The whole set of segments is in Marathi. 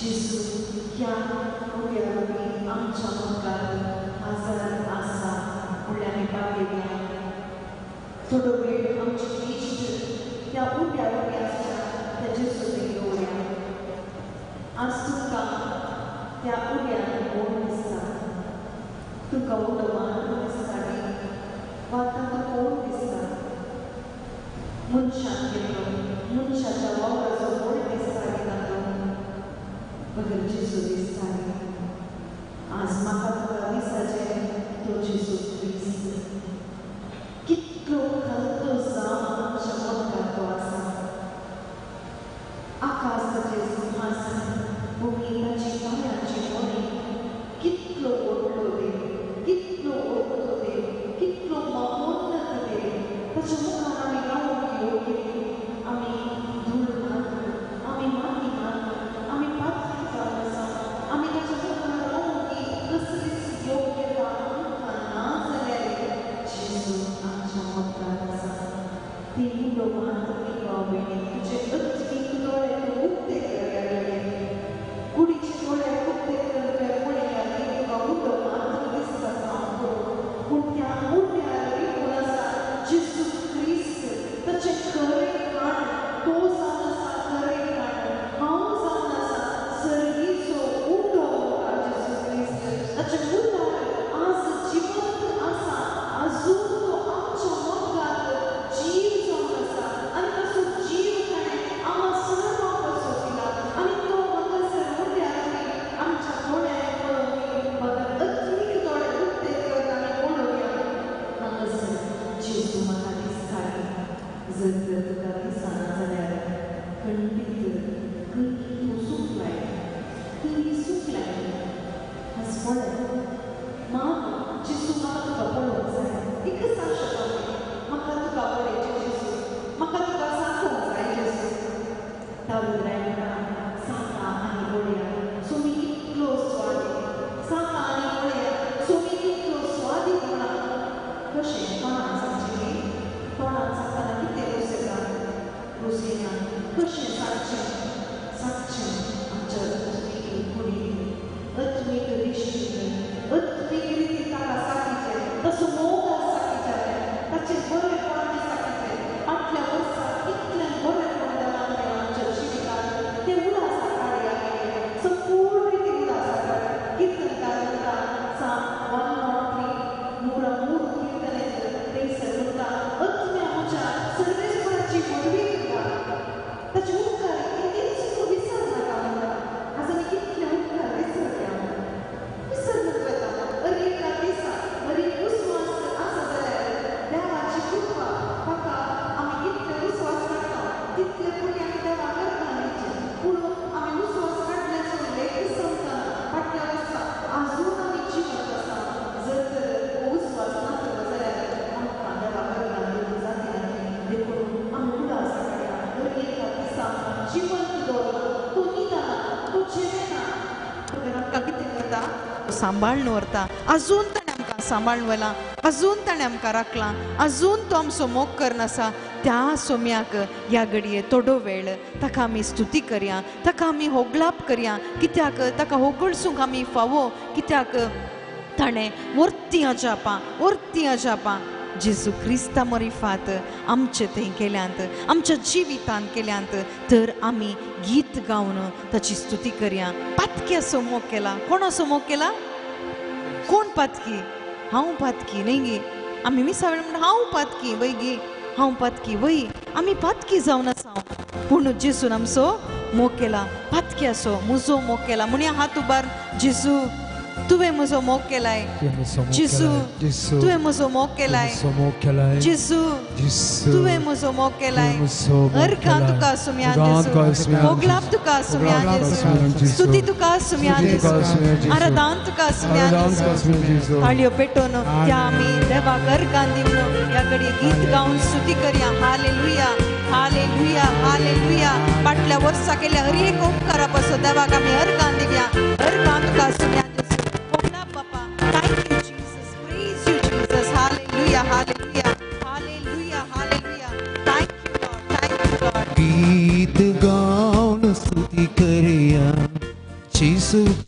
जेजू ह्या उद्यावरी आमच्या मुखार आजारात आसा म्हणल्यार आमी पावलेल्या थोडो वेळ आमची इश्ट त्या उद्यावरी आसा त्या जेजू कडेन दवरया. आज तुमकां त्या उद्यान कोण दिसता? तुमकां उदो मारून दिसता न्ही वा ताका कोण दिसता? मनशान गेलो मनशाच्या वावराचो कोण दिसता न्ही ताका मगर जेजू दिसता न्ही. आज म्हाका तुका दिसाचें तो जेजू क्रिस्त कितलो खंतो जावन आमच्या मनांत तो आसा. आकाशाचें सिंहासन भुमी ताची पांयांची मोडी कितलो व्हडलो देव कितलो व्हडलो देव कितलो महोन्नत देव ताच्या मुखार आमी रावूंक योग्य आमी धूळ मारता आमी माती मारता आमी पातळी जावन आसा आमी ताच्या मुखार रावूंक कसलीच योग्यता आमकां ना जाल्यार जेजू आमच्या मुखार आसा. ती मुलो मारतली भाव भयणी तुजे अत्मीक दोळे तूं उक्ते करया कुडीचे दोळे उक्ते करया पळयल्या ती तुका मुलो मारतलो दिसता सामको पूण त्या मुड्यार रिपून आसा जेजू क्रिस्त ताचें खरें खाण तो जावन आसा खरें खाण हांव जावन आसा सर्गीचो उडो जेजू क्रिस्त ताचे मुखार आज जिवंत आसा आजून तो आमच्या मोगात जीव जावन आसा आनी ताचो जीव ताणें आम्हा सर्वांक कसो दिला आनी तो हांगासर मुड्यार आमच्या दोळ्यांक पळोवंक म्हाका अत्मीक दोळे उक्ते करता आनी पळोवया हांगासर जेजू म्हाका दिसता. जर तर तुका दिसना जाल्यार खंडीत खंय तूं सुकलाय खंय सुकलाय आज पळय माग जेजू म्हाका तुका पळोवंक जाय एकच आशा पळय म्हाका तुका पळयचें जेजू म्हाका तुका सांगूंक जाय जेजू. ताळून लायता सांगा आनी पळया सोमी कितलो स्वादीक सांगा आनी पळया सोमी कितलो स्वादीक म्हणा कशें तोंडान सांगचें तोंडान सांगतना कितें रुसयता रुसयना कशें सांगचें सांगचें आमच्या अत्मीक कुडीन अत्मीक दिश्टीन अत्मीक रितीन ताका सांगचें तसो मोगान सांगचें ताचें बरेंपण सांगचें फाटल्या वर्सा कितलें बरेंपण जालां आमच्या जिवितांत तें उलासा काडया संपूर्ण रितीन उलासा काडया कीर्तनकार म्हणटा Psalm 103 मूर कीर्तनेंत थंयसर म्हणटा अत्म्या म्हज्या सर्वेस्वराची वडवी करता ताचे उपकार केन्नाच तूं विसर नाका म्हणटा. आज आमी कितले उपकार विसरल्या विसरनूच वता अरे एका दिसा बरी विस्वास आसा जाल्यार देवाची कृपा ताका आमी कितले विस्वास काडटा तितले पुण्य आमी देवाक करता न्ही पूण आमी विस्वास काडल्याचो लेख संवता फाटल्या वर्सा आजून आमी जिवंत आसा. जर तर हो विस्वास नासलो जाल्यार आमकां देवाक करता न्ही जाती ना देखून आमी उलास काडया अरे एका दिसा जिवंत दवरला तो न्हिदना तो जेवेना तो आमकां कितें करता सांबाळून व्हरता. आजून ताणें आमकां सांबाळून व्हेलां आजून ताणें आमकां राखलां आजून तो आमचो मोग करन आसा. त्या सोम्याक ह्या घडये थोडो वेळ ताका आमी स्तुती करया ताका आमी होगलाप करया कित्याक ताका होगळसूंक आमी फावो कित्याक ताणें वर्ती अजापां जेजू क्रिस्ता मोरिफात आमचे थंय केल्यांत आमच्या जिवितांत केल्यांत तर आमी गीत गावन ताची स्तुती करया. पातकी असो मोग केला कोण असो मोग केला कोण पातकी हांव पातकी न्ही गे आमी मिसावेळ म्हणटा हांव पातकी वय गे हांव पातकी वय आमी पातकी जावन आसा पूण जेजून आमचो मोग केला पातकी असो म्हजो मोग केला म्हणया हात उबार जेजू तुवें म्हजो मोग केलाय जेजू तुवें म्हजो मोग केलाय जेजू तुवें म्हजो मोग केलाय अर्घां तुका सुम्यान जेजू होगलाप तुका सुम्यान जेजू स्तुती तुका सुम्यान जेजू आराधन तुका सुम्यान जेजू ताळयो पेटोवन त्या आमी देवाक अर्घां दिवन ह्या घडये गीत गावन स्तुती करया. हालेलुया हालेलुया हालेलुया. फाटल्या वर्सा केल्या हर एक उपकारा पासून देवाक आमी अर्घां दिवया अर्घां तुका सुम्यान जेजू होगलाप बापा. Thank you Jesus, praise you Jesus, hallelujah hallelujah hallelujah hallelujah. Thank you Lord, thank you Lord. गीत गाऊन स्तुति करिया 예수.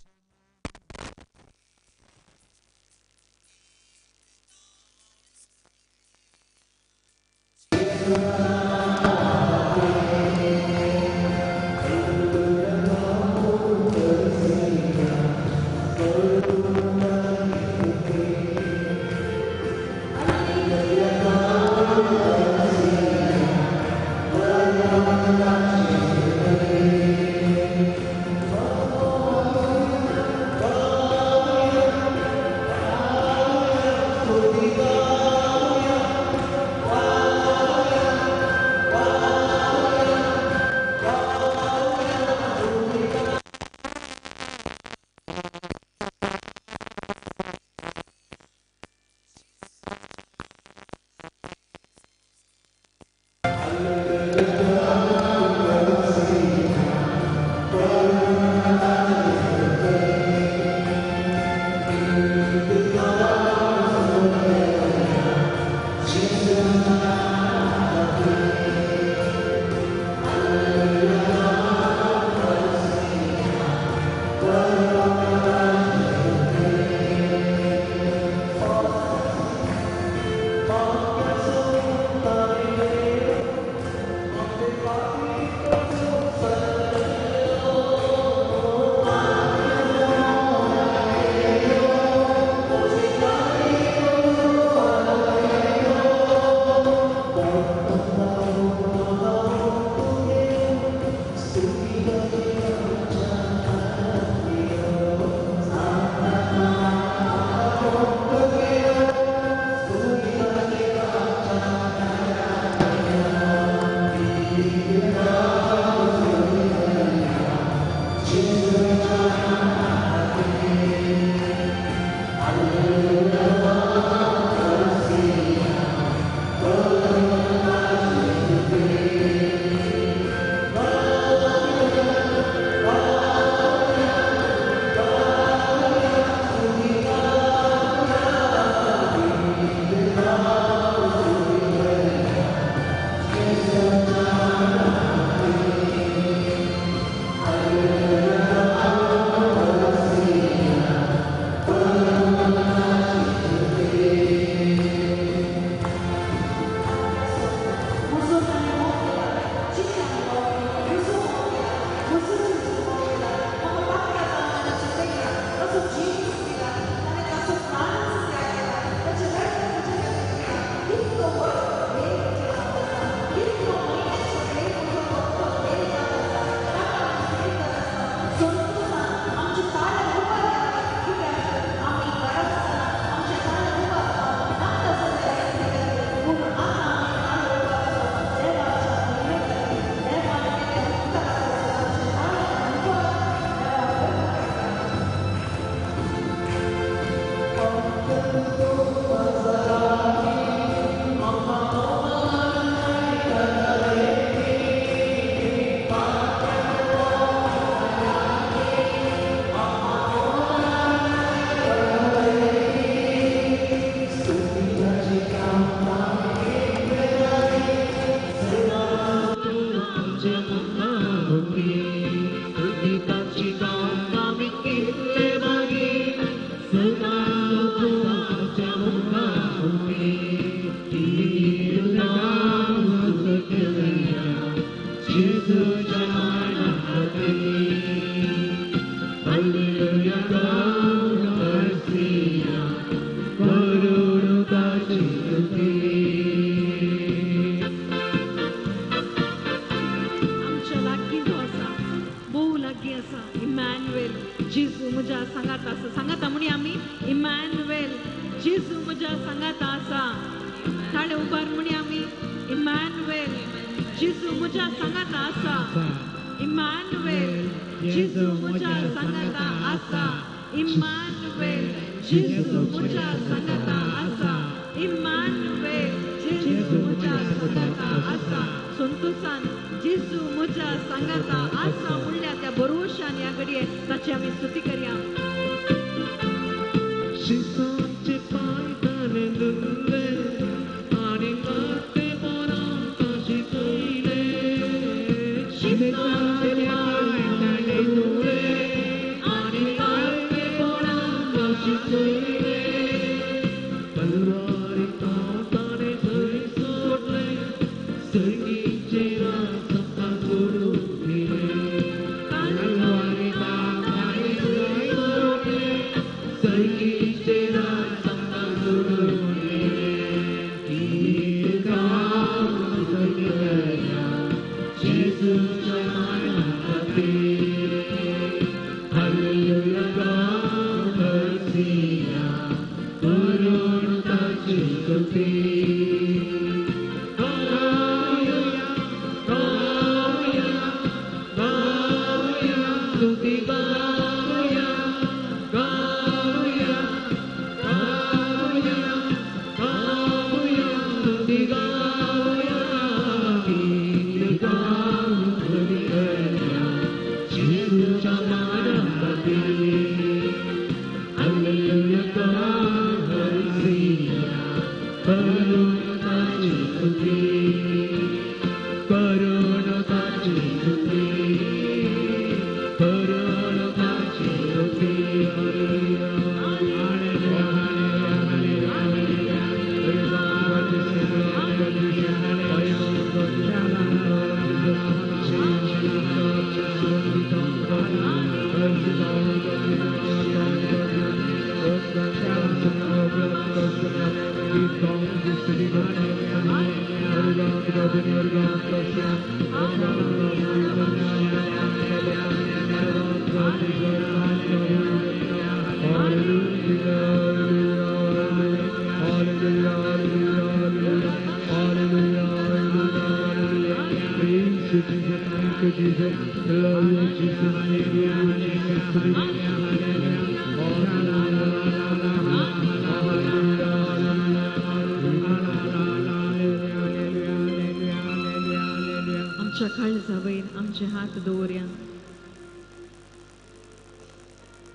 आमच्या काळजावयर आमचे हात दवरया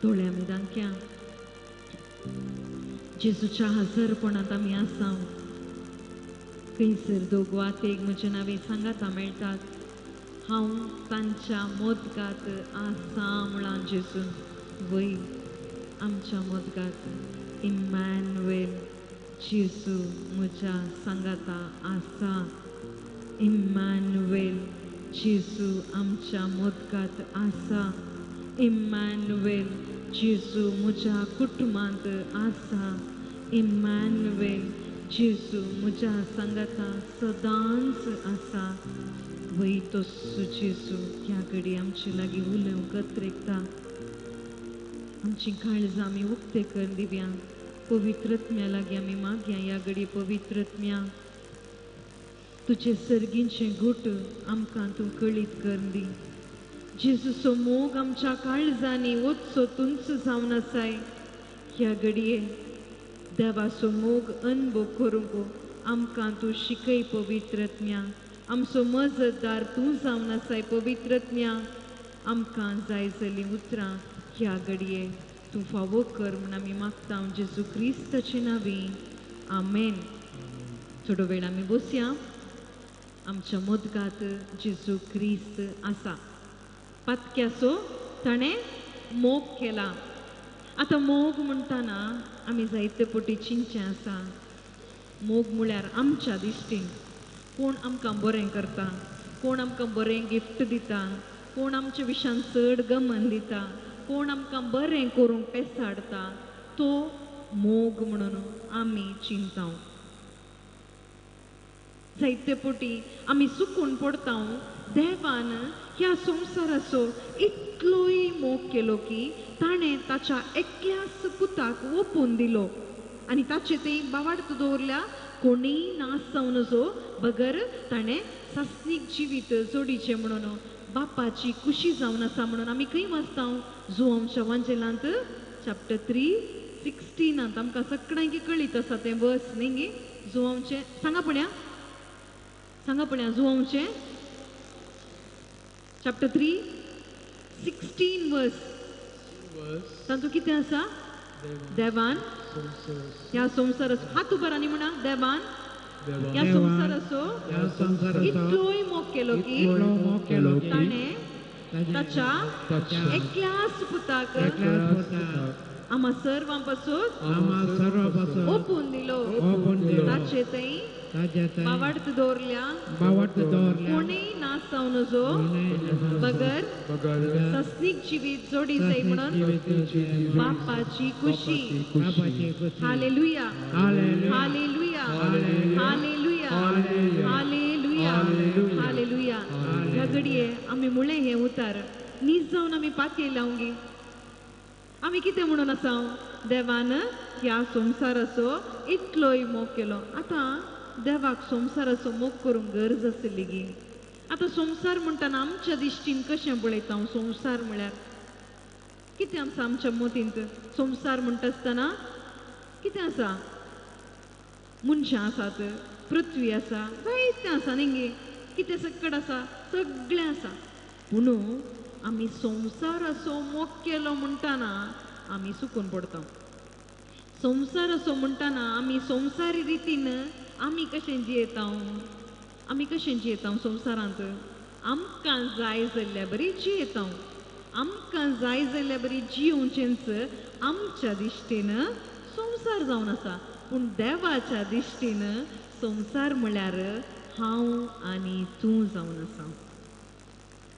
दोळे आमी धांकया जेजूच्या हजरपणांत आमी आसा खंयसर दोग वा तेग म्हजे नांवे सांगाता मेळटात हांव तांच्या मोदकांत आसा म्हळां जेजून वय आमच्या मोदकांत इम्मॅन्युएल जेजू म्हज्या सांगाता आसा इम्मॅन्युएल जेजू आमच्या मोदकांत आसा इम्मॅन्युएल जेजू म्हज्या कुटुंबांत आसा इम्मॅन्युएल जेजू म्हज्या सांगाता सदांच आसा वय तोसो जेजू ह्या घडी आमचे लागीं उलोवंक कत्रेकता आमची काळजां आमी उक्ते कर दिव्या पवित्रत्म्या लागीं आमी मागया ह्या घडी पवित्रत्म्या तुजे सर्गींचे घुट आमकां तूं कळीत कर दी जेजूचो मोग आमच्या काळजांनी वचचो तुंच जावन आसाय ह्या घडये देवाचो मोग अनुभव करूंक आमकां तूं शिकय पवित्रत्म्या आमचो मजतदार तूं जावन आसाय पवित्रत्म्या आमकां जाय जाली उतरां ह्या घडये तूं फावो कर म्हूण आमी मागता जेजू क्रिस्ताचे नांवी आमेन थोडो वेळ आमी बसया आमच्या मोदकांत जेजू क्रिस्त आसा पातक्याचो ताणें मोग केला आतां मोग म्हणटाना आमी जायते पटी चिंतचे आसा मोग म्हळ्यार आमच्या दिश्टीन कोण आमकां बरें करता कोण आमकां बरें गिफ्ट दिता कोण आमच्या विशयान चड गमन दिता कोण आमकां बरें करूंक पेसाडटा तो मोग म्हणून आमी चिंताव जायते पटी आमी चुकून पडता देवान ह्या संवसाराचो इतलोय मोग केलो की ताणें ताच्या एकल्याच पुताक ओपून दिलो आनी ताचे ते बावार्थ दवरल्या कोणीय नास जावन नजो बगर ताणें सासनीक जिवीत जोडीचें म्हणून बापाची खुशी जावन आसा म्हणून आमी खंय वाचता जुआंवच्या वांजेलांत चॅप्टर 3:16 आमकां सगळ्यांक कळीत आसा तें वर्स न्ही जुआंवचें सांगा पळया जुआंवचें चॅप्टर 3:16 वर्स तातूंत कितें आसा देवान ह्या संवसाराचो हात उबार आनी म्हणा देवान ह्या संवसाराचो इतलोय मोग केलो की ताणें ताच्या एकल्याच पुताक आम्हा सर्वां पासून ओपून दिलो ताचे थंय बावार्थ दवरल्या कोणीय नास जावन नजो बगर सस्नीक जिवीत जोडी जाय म्हणून बापाची खुशी हालेलुया हालेलुया हालेलुया हालेलुया हालेलुया ह्या घडये आमी मुळे हे उतार नीज जावन आमी पातये लावंगी आमी कितें म्हणून आसा देवान ह्या संवसाराचो इतलोय मोग केलो आतां देवाक संवसाराचो मोग करूंक गरज आसली गी आतां संवसार म्हणटाना आमच्या दिश्टीन कशें पळयता हांव संवसार म्हळ्यार कितें आसा आमच्या मतींत संवसार म्हणटा आसतना कितें आसा मनशां आसात पृथ्वी आसा जायतें आसा न्ही कितें सक्कड आसा सगळें आसा पूण आमी संवसाराचो मोग केलो म्हणटाना आमी चुकून पडटा संवसाराचो म्हणटाना आमी संवसारी रितीन आमी कशें जियेता संवसारांत आमकां जाय जाल्ल्या बरी जियेता आमकां जाय जाल्ल्या बरी जियोवचेंच आमच्या दिश्टीन संवसार जावन आसा पूण देवाच्या दिश्टीन संवसार म्हळ्यार हांव आनी तूं जावन आसा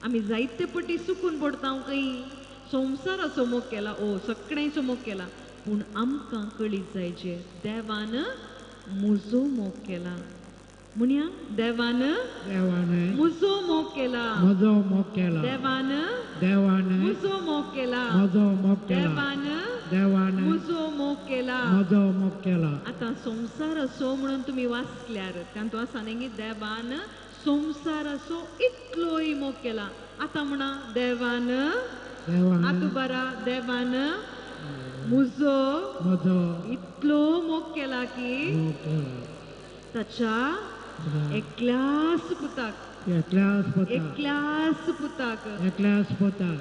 आमी जायते पटी चुकून पडटा खंय संवसाराचो मोग केला सगळ्यांचो मोग केला पूण आमकां कळीत जायचे देवान म्हजो मोग केला म्हणया देवान म्हजो मोग केला देवान म्हजो मोग केला देवान म्हजो मोग केला आतां संवसार असो म्हणून तुमी वाचल्यार तातूंत आसा न्ही देवान संवसाराचो इतलोय मोग केला आतां म्हणा देवान आतां बरा देवान म्हजो इतलो मोग केला की ताच्या एकल्याच पुताक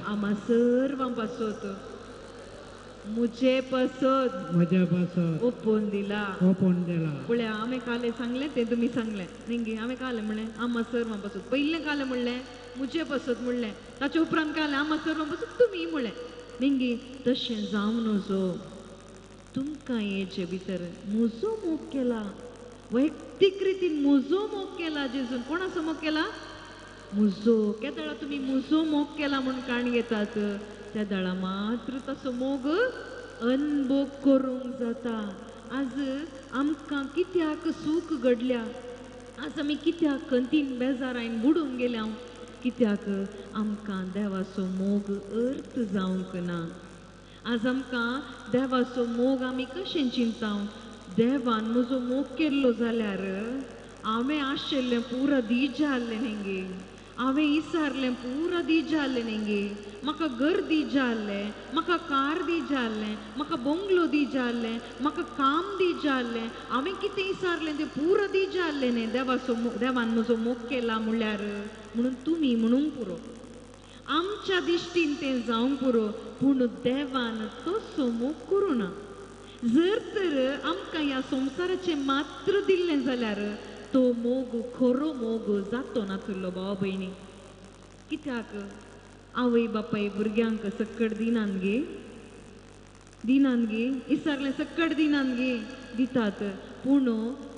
आम्हा सर्वां पासत मुझे पासत ओपोवन दिला पळया हांवें काले सांगलें तें तुमी सांगलें न्ही हांवें काले म्हणलें आम्हा सर्वां पासत पयलें कालें म्हणलें मुझे पासत म्हणलें ताचे उपरांत कालें आम्हा सर्वां पासत तुमी म्हणलें न्ही तशें जावं नजो तुमकां हेचे भितर म्हजो मोग केला वैयक्तीक रितीन म्हजो मोग केला जेजून कोणाचो मोग केला म्हजो केदळा तुमी म्हजो मोग केला म्हूण काण घेतात त्या दळा मात्र ताचो मोग अनुभव करूंक जाता आज आमकां कित्याक सूख घडल्या आज आमी कित्याक खंतीन बेजारायन बुडून गेल्या कित्याक आमकां देवाचो मोग अर्थ जावंक ना आज आमकां देवाचो मोग आमी कशें चिंता देवान म्हजो मोग केल्लो जाल्यार हांवें आशिल्लें पुरो दीज जाल्लें न्ही हांवें इसारलें पुरो दीज जाल्लें न्ही म्हाका घर दीज जाल्लें म्हाका कार दीज जाल्लें म्हाका बंगलो दीज जाल्लें म्हाका काम दीज जाल्लें हांवें कितें इसारलें तें पुरो दीज जाल्लें न्ही देवान म्हजो मोग केला म्हणल्यार म्हणून तुमी म्हणूंक पुरो आमच्या दिश्टीन तें जावंक पुरो पूण देवान तसो मोग करूं ना जर तर आमकां ह्या संवसाराचें मात्र दिल्लें जाल्यार तो मोग खरो मोग जातो नासलो भाव भयणी कित्याक आवय बापाय भुरग्यांक सक्कड दिनान गे इसारलें सक्कड दिनान गे दितात पूण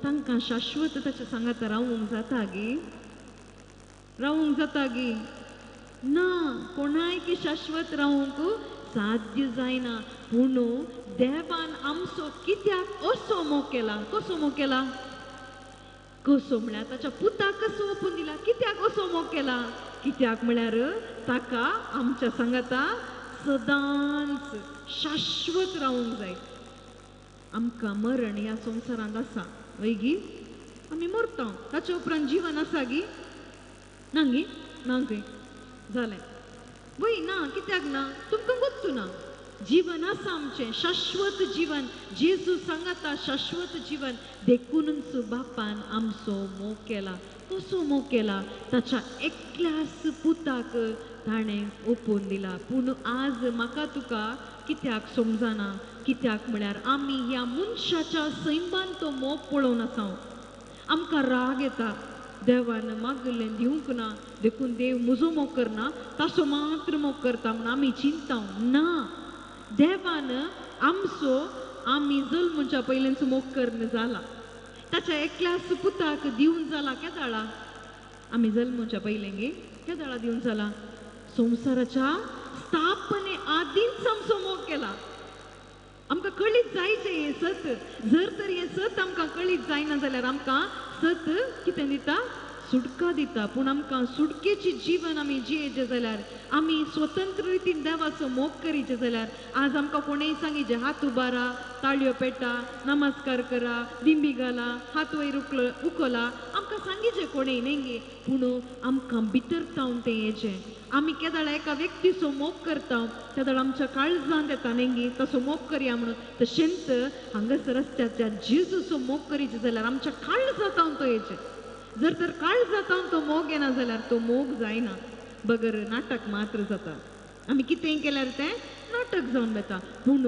तांकां शाश्वत ताच्या सांगात रावूंक जाता गे ना कोणायक शाश्वत रावूंक साध्य जायना पूण देवान आमचो कित्याक असो मोग केला कसो म्हळ्यार ताच्या पुताक कसो ओपून दिला कित्याक असो मोग केला कित्याक म्हळ्यार ताका आमच्या सांगाता सदांच शाश्वत रावूंक जाय आमकां मरण ह्या संवसारांत आसा वयगी आमी मरता ताच्या उपरांत जीवन आसा गी ना गी ना खंय जालें वय ना कित्याक ना तुमकां गोत्तू ना जीवन आसा आमचें शाश्वत जीवन जेजू सांगाता शाश्वत जीवन देखूनच बापान आमचो मोग केला कसो मोग केला ताच्या एकल्याच पुताक ताणें ओपोवन दिला पूण आज म्हाका तुका कित्याक समजना कित्याक म्हळ्यार आमी ह्या मनशाच्या सैमान तो मोग पळोवन आसा आमकां राग येता देवान मागलें दिवंक ना देखून देव म्हजो मोग करना ताचो मात्र मोग करता म्हूण आमी चिंता ना देवान आमचो आमी जल्मच्या पयलींचो मोग करन जाला ताच्या एकल्याच पुताक दिवन जाला केदाळा आमी जल्मच्या पयलें गे केदाळा दिवन जाला संवसाराच्या स्थापने आदींच आमचो मोग केला आमकां कळीत जायचें हें सत जर तर हें सत आमकां कळीत जायना जाल्यार आमकां सत कितें दिता सुटका दिता पूण आमकां सुटकेची जीवन आमी जियेचें जाल्यार आमी स्वतंत्र रितीन देवाचो मोग करीचे जाल्यार आज आमकां कोणेंय सांगिचे हात उबारा ताळयो पेटा नमस्कार करा दिंडी घाला हात वयर उखला आमकां सांगिचे कोणेंय न्ही पूण आमकां भितर तावन तें येचें आमी केदाळ एका व्यक्तीचो मोग करता तेदाळ आमच्या काळजांत येता न्ही तसो मोग करया म्हणून तशेंच हांगासर रस्त्याच्या जेजूचो मोग करीचे जाल्यार आमच्या काळजांत तो येचें जर तर काळजांत तो मोग येना जाल्यार तो मोग जायना बगर नाटक मात्र जाता आमी कितेंय केल्यार तें नाटक जावन वता पूण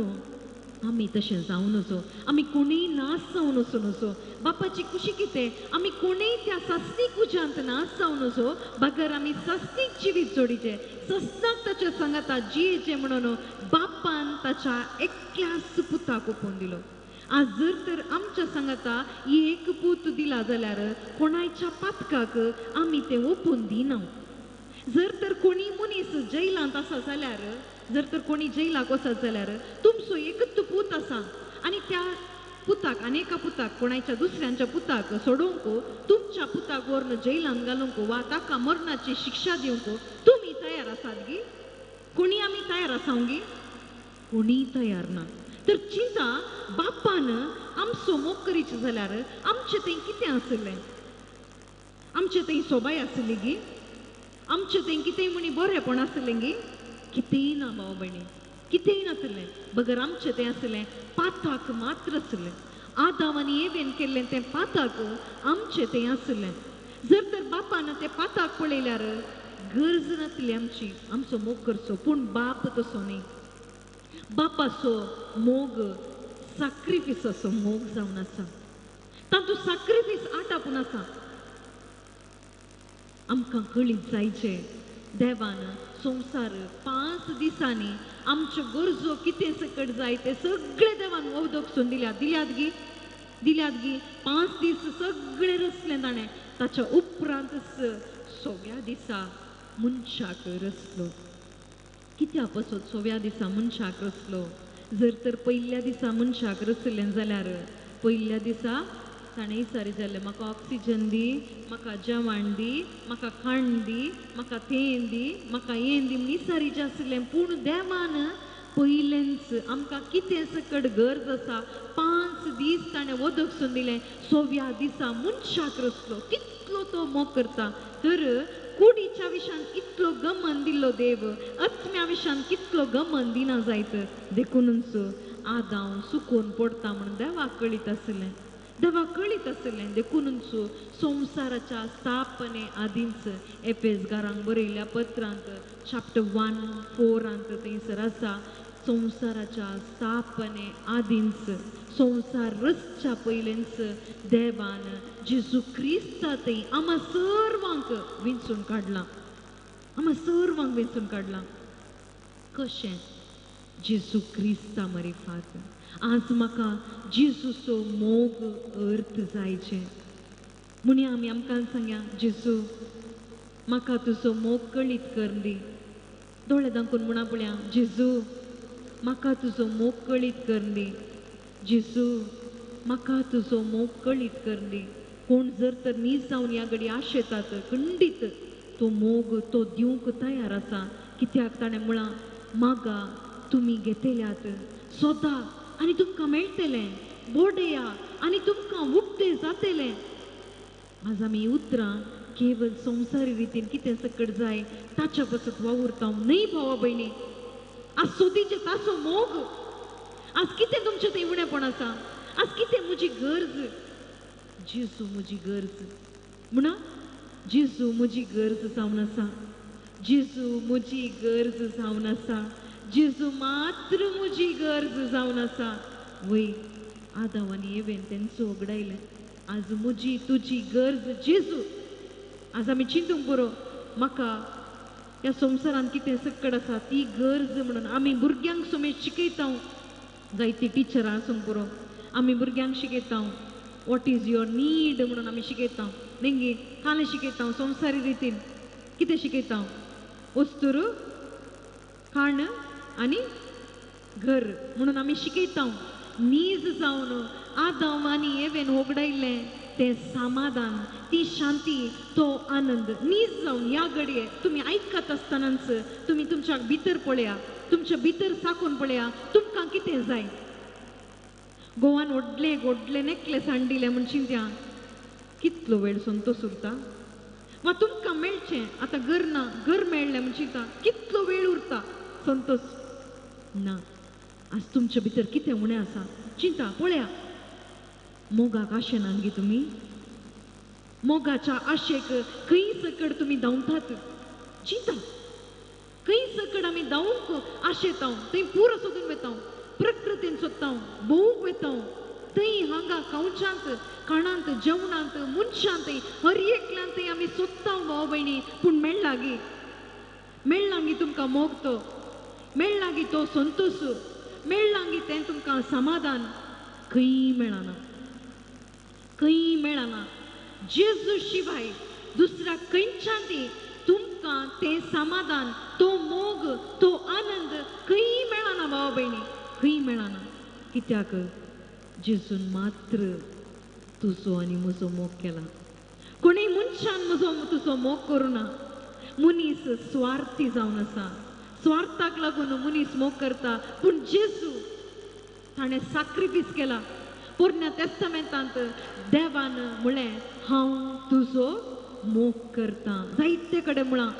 आमी तशें जावन नसो आमी कोणीय नाच जावन वचो नसो बापाची खुशी कितें आमी कोणीय त्या सस्तीक उज्यांत नाच जावन नसो बगर आमी सस्तीक जिवीत जोडीचे सस्ताक ताच्या सांगाता जियेचें म्हणून बापान ताच्या एकल्याच पुताक ओपून दिलो आज जर तर आमच्या सांगाता एक पूत दिला जाल्यार कोणाच्या पातकाक आमी तें ओपून दिना जर तर कोणी मनीस जैलांत आसा जाल्यार जर तर कोणी जैलाक वचत जाल्यार तुमचो एकच पूत आसा आनी त्या पुताक आनेका पुताक कोणाच्या दुसऱ्यांच्या पुताक सोडूंक तुमच्या पुताक व्हरून जैलांत घालूंक वा ताका मरणाची शिक्षा दिवंक तुमी तयार आसात गी कोणी आमी तयार आसांव गी कोणी तयार ना तर चिंता बापान आमचो मोग करीचे जाल्यार आमचें तें कितें आसलें आमचें तें सोबाय आसली गी आमचें तें कितेंय म्हणी बरेंपण आसलें गी कितेंय ना भाव भयणी कितेंय नासलें बगर आमचें तें आसलें पाताक मात्र आसलें आदाम आनी एवेन केल्लें तें पाताक आमचें तें आसलें जर तर बापान तें पाताक पळयल्यार गरज नासली आमची आमचो मोग करचो पूण बाप तसो न्ही बापाचो मोग सॅक्रिफिसाचो मोग जावन आसा तातूंत सॅक्रिफीस आटापून आसा आमकां कळीत जायचें देवान संवसार 5 दिसांनी आमच्यो गरजो कितें सकट जाय ते सगळे देवान वखदोगसून दिल्यात गी 5 दीस सगळें रचलें ताणें ताच्या उपरांत 6व्या दिसा मनशाक रचलो कित्या पासत 6व्या दिसा मनशाक रचलो जर तर पयल्या दिसा मनशाक रचलें जाल्यार पयल्या दिसा ताणें विचारी जालें म्हाका ऑक्सिजन दी म्हाका जेवण दी म्हाका खाण दी म्हाका तें दी म्हाका हें दी म्हूण विचारीचें आसलें पूण देवान पयलेंच आमकां कितें सकट गरज आसा 5 दीस ताणें वखदोगसून दिलें 6व्या दिसा मनशाक रचलो कितलो तो मोग करता तर कुडीच्या विशान कितलो गमन दिल्लो देव आत्म्या विशान कितलो गमन दिना जायत देखूनच आदाव सुकून पडटा म्हणून देवाक कळीत आसलें देखूनच संवसाराच्या स्थापने आदींच एफेसकारांक बरयल्ल्या पत्रांत चॅप्टर 1:4 थंयसर आसा संवसाराच्या स्थापने आदींच संवसार रचच्या पयलेंच देवान जेजू क्रिस्तांतय आम्हा सर्वांक वेंचून काडलां कशें जेजू क्रिस्ता मरिफात आज म्हाका जेजूचो मोग अर्थ जायचें म्हूण आमी आमकां सांगया जेजू म्हाका तुजो मोग कळीत कर दी दोळे दाखोवन म्हणा पळया जेजू म्हाका तुजो मोग कळीत कर दी जेजू म्हाका तुजो मोग कळीत कर दी कोण जर तर नीज जावन ह्या घडी आशेतात खंडीत तो मोग तो दिवंक तयार आसा कित्याक ताणें म्हळां मागा तुमी घेतल्यात सोदा आनी तुमकां मेळटलें बोडेया आनी तुमकां उक्तें जातलें आज आमी उतरां केवळ संवसारी रितीन कितें सकट जाय ताच्या पासत वावुरता न्ही भावा भयणी आज सोदीचे ताचो मोग आज कितें तुमचें तें उणेपण आसा आज कितें म्हजी गरज जेजू म्हजी गरज म्हणा जेजू म्हजी गरज जावन आसा जेजू म्हजी गरज जावन आसा जेजू मात्र म्हजी गरज जावन आसा वय आदाव आनी एवेन तेंचो उगडायलें आज म्हजी तुजी गरज जेजू आज आमी चिंतूंक बरो म्हाका ह्या संवसारान कितें सकट आसा ती गरज म्हणून आमी भुरग्यांक समेत शिकयता जायती टिचरां आसूंक बरो आमी भुरग्यांक शिकयता वॉट इज युअर नीड म्हणून आमी शिकयता न्ही काले शिकयता संवसारी रितीन कितें शिकयता वस्तूर खाण आनी घर म्हणून आमी शिकयता नीज जावन आदाव आनी एवेन ओगडायल्लें ते समाधान, ती शांती, तो आनंद नीज जावन ह्या घडये तुम्ही ऐकत असतानाच तुम्ही तुमच्या भितर पळया, तुमच्या भितर साकून पळया तुमकां कितें जाय. गोवान व्हडले व्हडले नेकलेस हाडिल्ले म्हण चिंत्या कितलो वेळ संतोष उरता. वा तुमकां मेळचें आतां घर ना, घर मेळ्ळें म्हण चिंता कितलो वेळ उरता संतोष ना. आज तुमच्या भितर कितें उणें आसा चिंता पळया. मोगाक आशेनात गे तुमी. मोगाच्या आशेक खंय सकड तुमी धांवतात चिंता. खंय सकड आमी धांवूंक आशेतां थंय पुरो सोदून वेता, प्रकृतीन सोदता, भोवूंक वेता, थंय हांगा खावच्यांत खाणांत जेवणांत मनशांत हर एकल्यांत आमी सोदता भाव भयणी. पूण मेळ्ळा गे, मेळ्ळा गे तुमकां मोग तो, मेळ्ळा गे तो संतोष, मेळ्ळा गे तें तुमकां समाधान. खंय मेळना, खंय मेळना. जेजू शिवाय दुसऱ्या खंयच्यान तुमकां तें समाधान, तो मोग, तो आनंद खंय मेळना भाव भयणी, खंय मेळना. कित्याक जेजून मात्र तुजो आनी म्हजो मोग केला. कोणीय मनशान म्हजो तुजो मोग करूना. मनीस स्वार्थी जावन आसा, स्वार्थाक लागून मनीस मोग करता. पूण जेजू ताणें सॅक्रिफीस केला. पोरण्या तेस्तामेंतांत देवान म्हळें हांव तुजो मोग करता. जायते कडेन म्हळां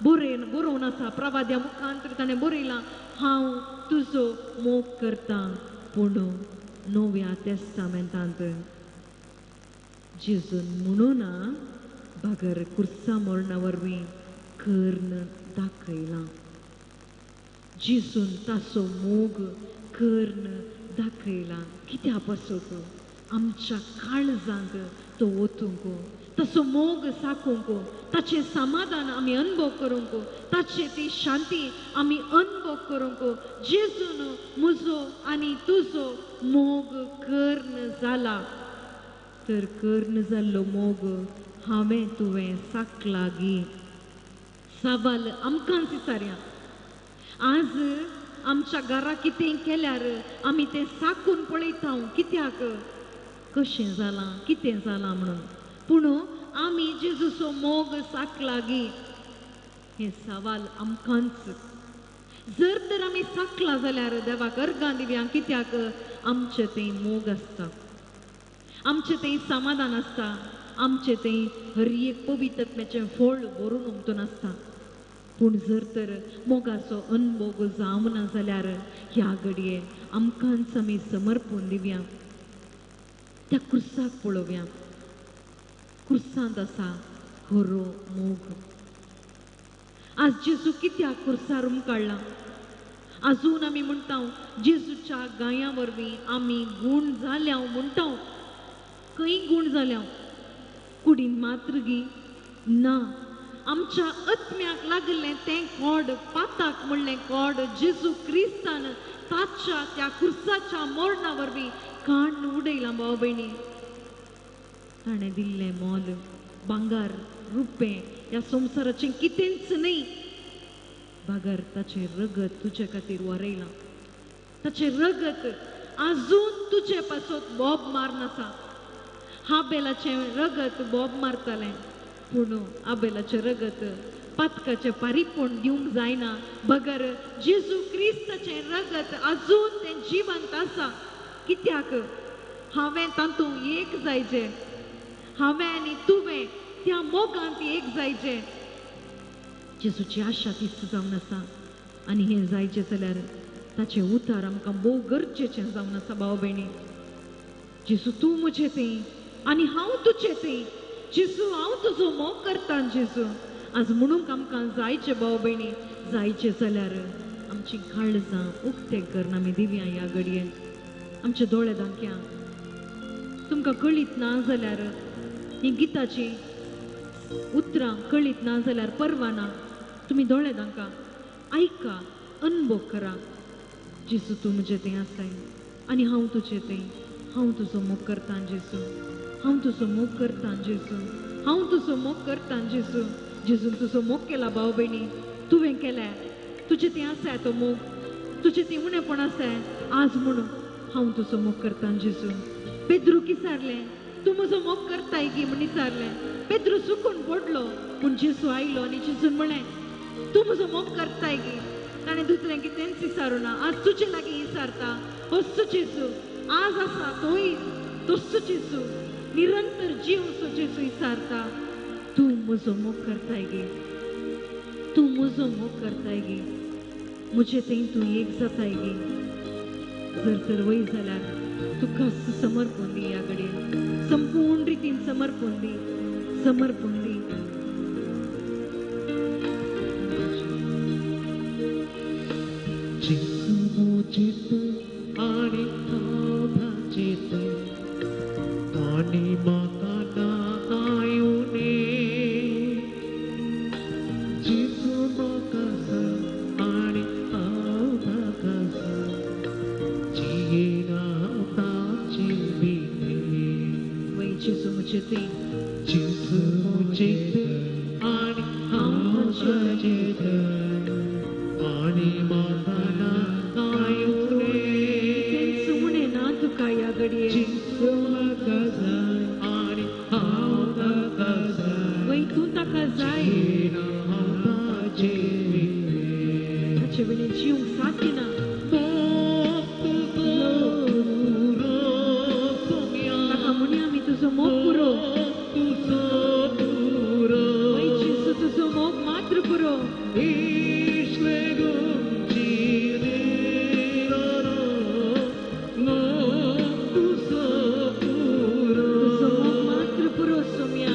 बरोवन आसा, प्रवाद्या मुखांतर ताणें बरयलां हांव तुजो मोग करता. पूण नव्या तेस्तामेंतांत जेजून म्हणून भागर कुर्सा मरणा वरवीं कर्ण दाखयला. जेजून ताचो मोग कर्ण दाखयला. कित्या पासून आमच्या काळजांत तो वचूंक, ताचो मोग साकूंक, ताचें समाधान आमी अनुभव करूंक, ताचे ती शांती आमी अनुभव करूंक. जेजून म्हजो आनी तुजो मोग कर्ण जाला. तर कर्ण जाल्लो मोग हांवें तुवें साकला गे. सवाल आमकांच विचारया. आज आमच्या घरा कितें केल्यार आमी तें साकून पळयता कित्याक कशें जालां कितें जालां म्हणून. पूण आमी जेजूचो मोग साकला गे हे सवाल आमकांच. जर तर आमी साकला जाल्यार देवाक अर्गां दिवया. कित्याक आमचें तें मोग आसता, आमचें तें समाधान आसता, आमचें तें हर एक पवित्रत्म्याचें फळ भरून उमटून आसता. पूण जर तर मोगाचो अनुभव जावना जाल्यार ह्या घडये आमकांच आमी समर्पण दिवया. त्या क्रुसाक पळोवया. क्रुसांत आसा खरो मोग. आज जेजू कित्याक क्रुसार काडला. अजून आमी म्हणटा जेजूच्या गाया वरवीं आमी गूण जाल्या म्हणटा. खंय गूण जाल्या कुडीन मात्र गी ना. आमच्या आत्म्याक लागलें तें कोड, पाताक म्हणलें कोड जेजू क्रिस्तान ताच्या त्या क्रुसाच्या मरणा वरवीं काण उडयलां भाव भयणी. ताणें दिल्लें मोल भांगार रुपें ह्या संवसाराचें कितेंच न्ही. भागर ताचें रगत तुजे खातीर वरयलां. ताचें रगत आजून तुजे पासत बोब मारन आसा. हाबेलाचें रगत बोब मारतालें पूण आबेलाचें रगत पातकाचें पारीपण दिवंक जायना. बगर जेजू क्रिस्ताचें रगत आजून तें जिवंत आसा. कित्याक हांवें तातूंत एक जायचें, हांवें आनी तुवें त्या मोगांत एक जायचें. जेजूची आशा तीच जावन आसा. आनी हें जायचें जाल्यार ताचें उतार आमकां भोव गरजेचें जावन आसा भाव भयणी. जेजू तूं म्हजें तें आनी हांव तुजें तें. जेजू हांव तुजो मोग करता. जेजू आज म्हणूंक आमकां जायचें भाव भयणी. जायचें जाल्यार आमचीं काळजां उक्तें करून आमी दिवया ह्या घडये. आमचे दोळे धांकया. तुमकां कळीत ना जाल्यार ही गिताची उतरां कळीत ना जाल्यार परवाना तुमी दोळे धांका, आयका, अनुभव करा. जेजू तूं म्हजें तें आसाय आनी हांव तुजें तें. हांव तुजो मोग करतां जेजू. हांव तुजो मोग करतां जेजू. हांव तुजो मोग करतां जेजू. जेजून तुजो मोग केला भाव भयणी. तुवें केल्या. तुजें तें आसा तो मोग. तुजें तें उणेपण आसा आज म्हणून हांव तुजो मोग करतां जेजू. पेद्रूक विचारलें तू म्हजो मोग करताय की म्हण विचारलें. पेद्रू चुकून पडलो पूण जेसू आयलो आनी जेसून म्हळें तू म्हजो मोग करताय की. ताणें दुसरें कितेंच विचारूं ना. आज तुजे लागीं विचारता असो जेसू आज आसा तोय तस्सो जेसू निरंतर जीव असो जेसू विचारता तू म्हजो मोग करताय गे. तू म्हजो मोग करताय गे. म्हजे थंय तूं एक जाताय गे. जर तर वय जाल्यार तुका समर्पण दी ह्या घडये. संपूर्ण रितीन समर्पण दी. समर्पण दी. जेसू मुझेत आणि हाताचेत आणि म्हाका नाकायूने जेसू म्हाका आणि हाताकासा जियेना ताची बिने वय जेसू म्हजे थंय जेसू मुझेत आणि हाताचेत आणि म्हाका नाकायूने सुमणे ना तुका ह्या घडये. जेसू म्हाका जाय आणि हांव ताका जाय वय तू ताका जाय. जियेना ताची बिने ताचे वेळेर जीवंक साध्य ना. ताका म्हणी आमी तुजो मोग पुरो. वय जेसू तुजो मोग मात्र पुरो. तुजो मोग मात्र पुरो सोम्या.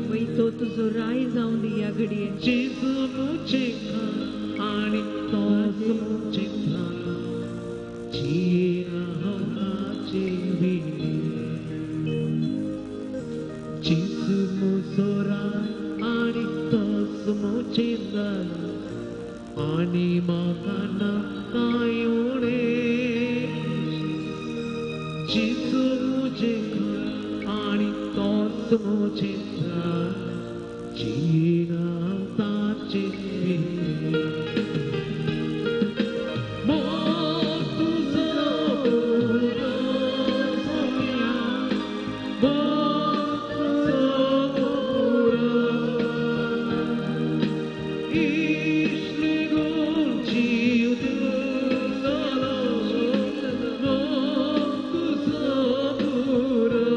वय तो तुजो राय जावन दी ह्या घडये. जेसू मुझे आणि तोच मुझे जियेना हावनाचे बिने जेसू मुजो राय आणि तोच मुझे आणि म्हाका नाकायूने जेसू मुझे आणि तोच मुझे जियेना ताचे बिने मोग तुजो पुरो सोम्या मोग तुजो पुरो इश्ट लेगून जीव दिलो मोग तुजो पुरो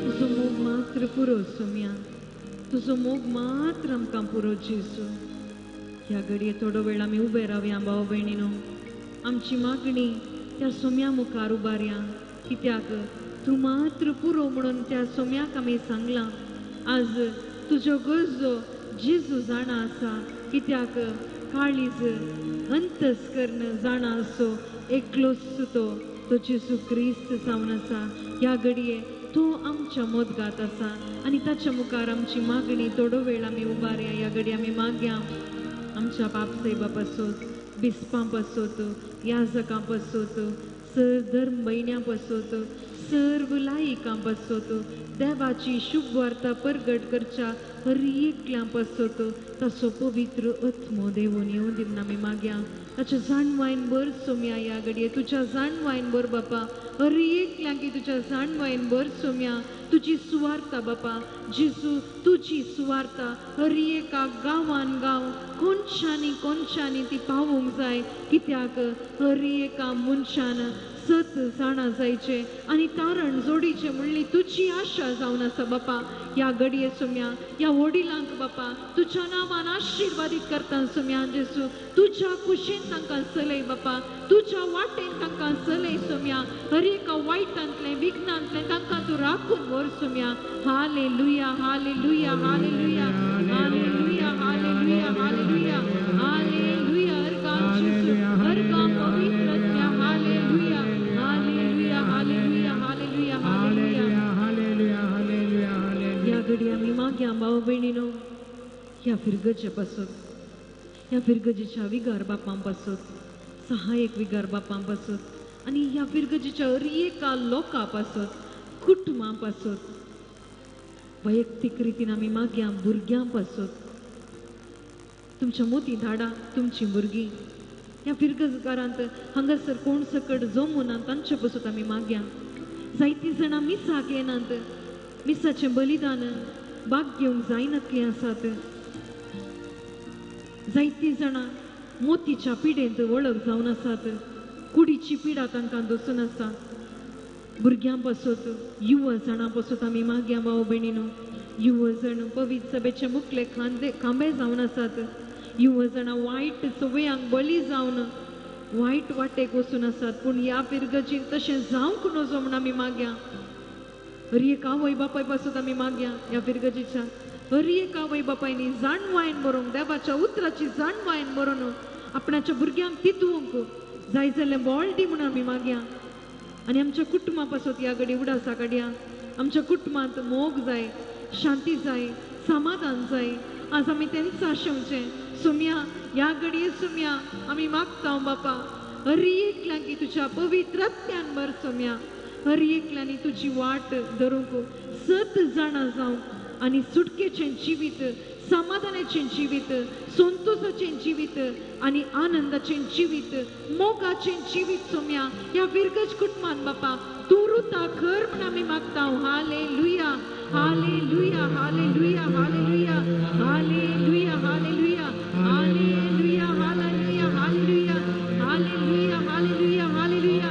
तुजो मोग मात्र पुरो सोम्या. तुजो मोग मात्र आमकां पुरो जेसू. ह्या घडये थोडो वेळ आमी उबे रावया भाव भयणीनो. आमची मागणी त्या सोम्या मुखार उबारया. कित्याक तूं मात्र पुरो म्हणून त्या सोम्याक आमी सांगलां. आज तुज्यो गरजो जेजू जाणा आसा. कित्याक काळीज अंतस्करण जाणा असो एकलोच तो जेसू क्रिस्त जावन आसा. ह्या घडये तो आमच्या मोदगात आसा आनी ताच्या मुखार आमची मागणी थोडो वेळ आमी उबारया. ह्या घडये आमी मागया आमच्या बापसाहेबा पासत बिस्पां पासत याजकां पासत सर धर्म भयण्यां पासत सर्व लायिकां पासत देवाची शुभ वार्ता परगट करच्या हर एकल्या पासत ताचो पवित्र आत्मो देवून येवं दी म्हूण आमी मागया. ताच्या जाणवायन भर सोम्या ह्या घडये तुज्या जाणवायन भर बापा हर एकल्यांक तुज्या जाणवायन भर सोम्या. तुझी सुवार्ता बापा जेजू तुझी सुवार्ता हर एका गांवान गांव कोणशानी ती पावूंक जाय कित्याक हर एका मनशान 7 जाणां जायचे आणि तारण जोडीचे म्हणली तुझी आशा जावन आसा बापा या घडये सुम्या या वडिलांक बापा तुझ्या नावान आशीर्वादीत करता सुम्या जेजू तुझ्या कुशीन तांकां चलय बापा तुझ्या वाटेन तांकां चलय सुम्या हर एका वायटांतले विघ्नांतले तांकां तूं राखून व्हर सुम्या हालेलुया हालेलुया हालेलुया हालेलुया हालेलुया हालेलुया हालेलुया हर काम पवित्र त्या हालेलुया हालेलुया हालेलुया हालेलुया हालेलुया या घडी आम्ही माग्या भाऊ बहिणीनो ह्या फिरगजे पासून ह्या फिरगजेच्या विगार बापां पासून सहाय्यक विगार बापां पासून आणि ह्या फिरगजेच्या हर एका लोकां पासून कुटुंबां पासून वैयक्तीक रितीन आमी माग्या भुरग्यां पासून तुमच्या मोती धाडा तुमची भुरगीं ह्या फिरगजकारांत हांगासर कोण सकट जमून तांचे पासून आमी माग्या जायतीं जाणां मिसाक येनात मिसाचें बलिदान भाग घेवंक जायनातलीं आसात जायतीं जाणां मोतीच्या पिडेंत वळख जावन आसात कुडीची पिडा तांकां दसून आसा भुरग्यां पासून युवा जाणां पासून आमी माग्या भाव भयणीनो युवा जण पवित्र सभेचे मुखले खांबे जावन आसात युवा जाणां वायट सवयांक बळी जावन वायट वाटेक वचून आसात पूण ह्या फिरगजीन तशें जावंक नजो म्हूण आमी माग्या हर एका आवय बापाय पासून आमी माग्या ह्या फिरगजीच्या हर एका आवय बापायनी जाणवायेन बरोवंक देवाच्या उतराची जाणवायेन बरोवन आपणाच्या भुरग्यांक तितूंक जाय जाल्यार बोळ दी म्हूण आमी माग्या आनी आमच्या कुटुंबा पासून ह्या घडी उडासा काडया आमच्या कुटुंबांत मोग जाय शांती जाय समाधान जाय आज आमी तेंच आशेवचें सुम्या ह्या घडये सुम्या आमी मागता बापा हर एकल्यांक तुज्या पवित्रत्यान भर सुम्या हर एकल्यांनी तुजी वाट धरूंक 7 जाणां जावंक आनी सुटकेचें जिवीत समाधानाचें जिवीत संतोषाचें जिवीत आनी आनंदाचें जिवीत मोगाचें जिवीत सोम्या ह्या विरगज कुटुंबान बापा तूं रुता कर म्हण आमी मागता हालेलुया हालेलुया हालेलुया हालेलुया हालेलुया हालेलुया हालेलुया हालेलुया हालेलुया हालेलुया हालेलुया हालेलुया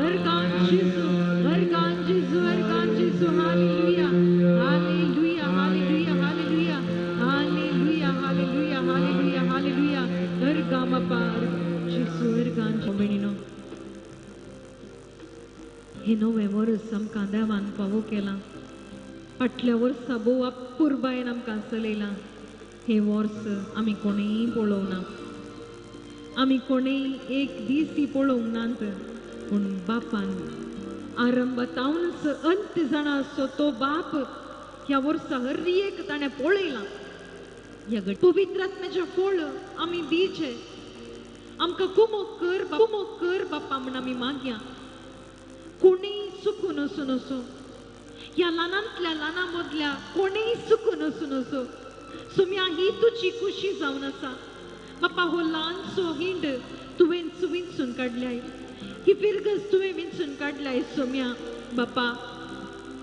अर्गान जेसू अर्गान जेसू अर्गान जेसू हालेलुया हालेलुया हालेलुया हालेलुया हालेलुया हालेलुया हालेलुया हालेलुया अर्गाम पार जेसू अर्गान बेणीनो हे नवे वर्स आमकां देवान फावो केला फाटल्या वर्सा भोव अपुर्बायेन आमकां चलयला हे वर्स आमी कोणेय पळोवना आमी कोणेय एक दीस पळोवंक नात पूण बापान आरंभातावनच अंत जाणा असो तो बाप ह्या वर्सा हर एक ताणें पळयला ह्या पवित्रात्म्याचे फळ आमी दिचे आमकां कुमोग कर बापा म्हण आमी मागया कोणीय चुकून असो नसो ह्या ल्हानांतल्या ल्हाना मदल्या कोणीय चुकून असो नसो सुम्या ही तुजी खुशी जावन आसा बापा हो ल्हानसो हिंड तुवें विंचून काडल्याय ही फिरगज तुवें विंचून काडल्याय सोम्या बापा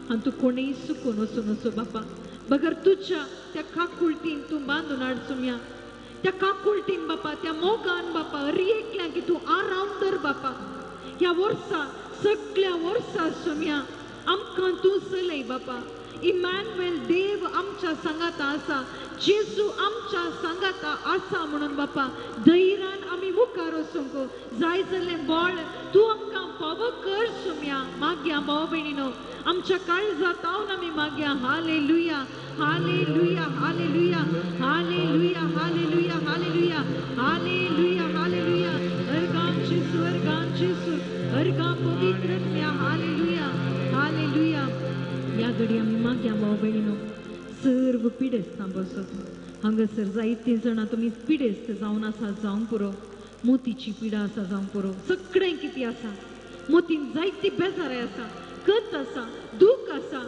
आनी तूं कोणीय चुकून असो नसो बापा बगर तुज्या त्या काकुळटीन तूं बांदून हाड सोम्या त्या काकुळटीन बापा त्या मोगान बापा हर एकल्यांक तूं आराम धर बापा ह्या वर्सा सगळ्या वर्सा सोम्या आमकां तूं चलय बापा इमॅन्युएल देव आमच्या संगाता आसा जेजू आमच्या संगाता आसा म्हणून बापा धैर्यान आमी मुखार वचूंक जाय जाल्यार बळ तूं आमकां फावो कर सोम्या मागया भाव भयणीनो आमच्या काळजात तावन आमी मागया हालेलुया हालेलुया हालेलुया हालेलुया हालेलुया हालेलुया हालेलुया हालेलुया अर्गाम जेसू अर्गाम पवित्रत्म्या हालेलुया हालेलुया या घडी आमी मागया भाव भयणीनो सर्व पिडेस्तां बसत हांगासर जायतीं जाणां तुमी पिडेस्त जावन आसा जावंक पुरो मोतीची पिडा आसा जावंक पुरो सगळें कितें आसा मोतीन जायती बेजाराय आसा कत आसा दूख आसा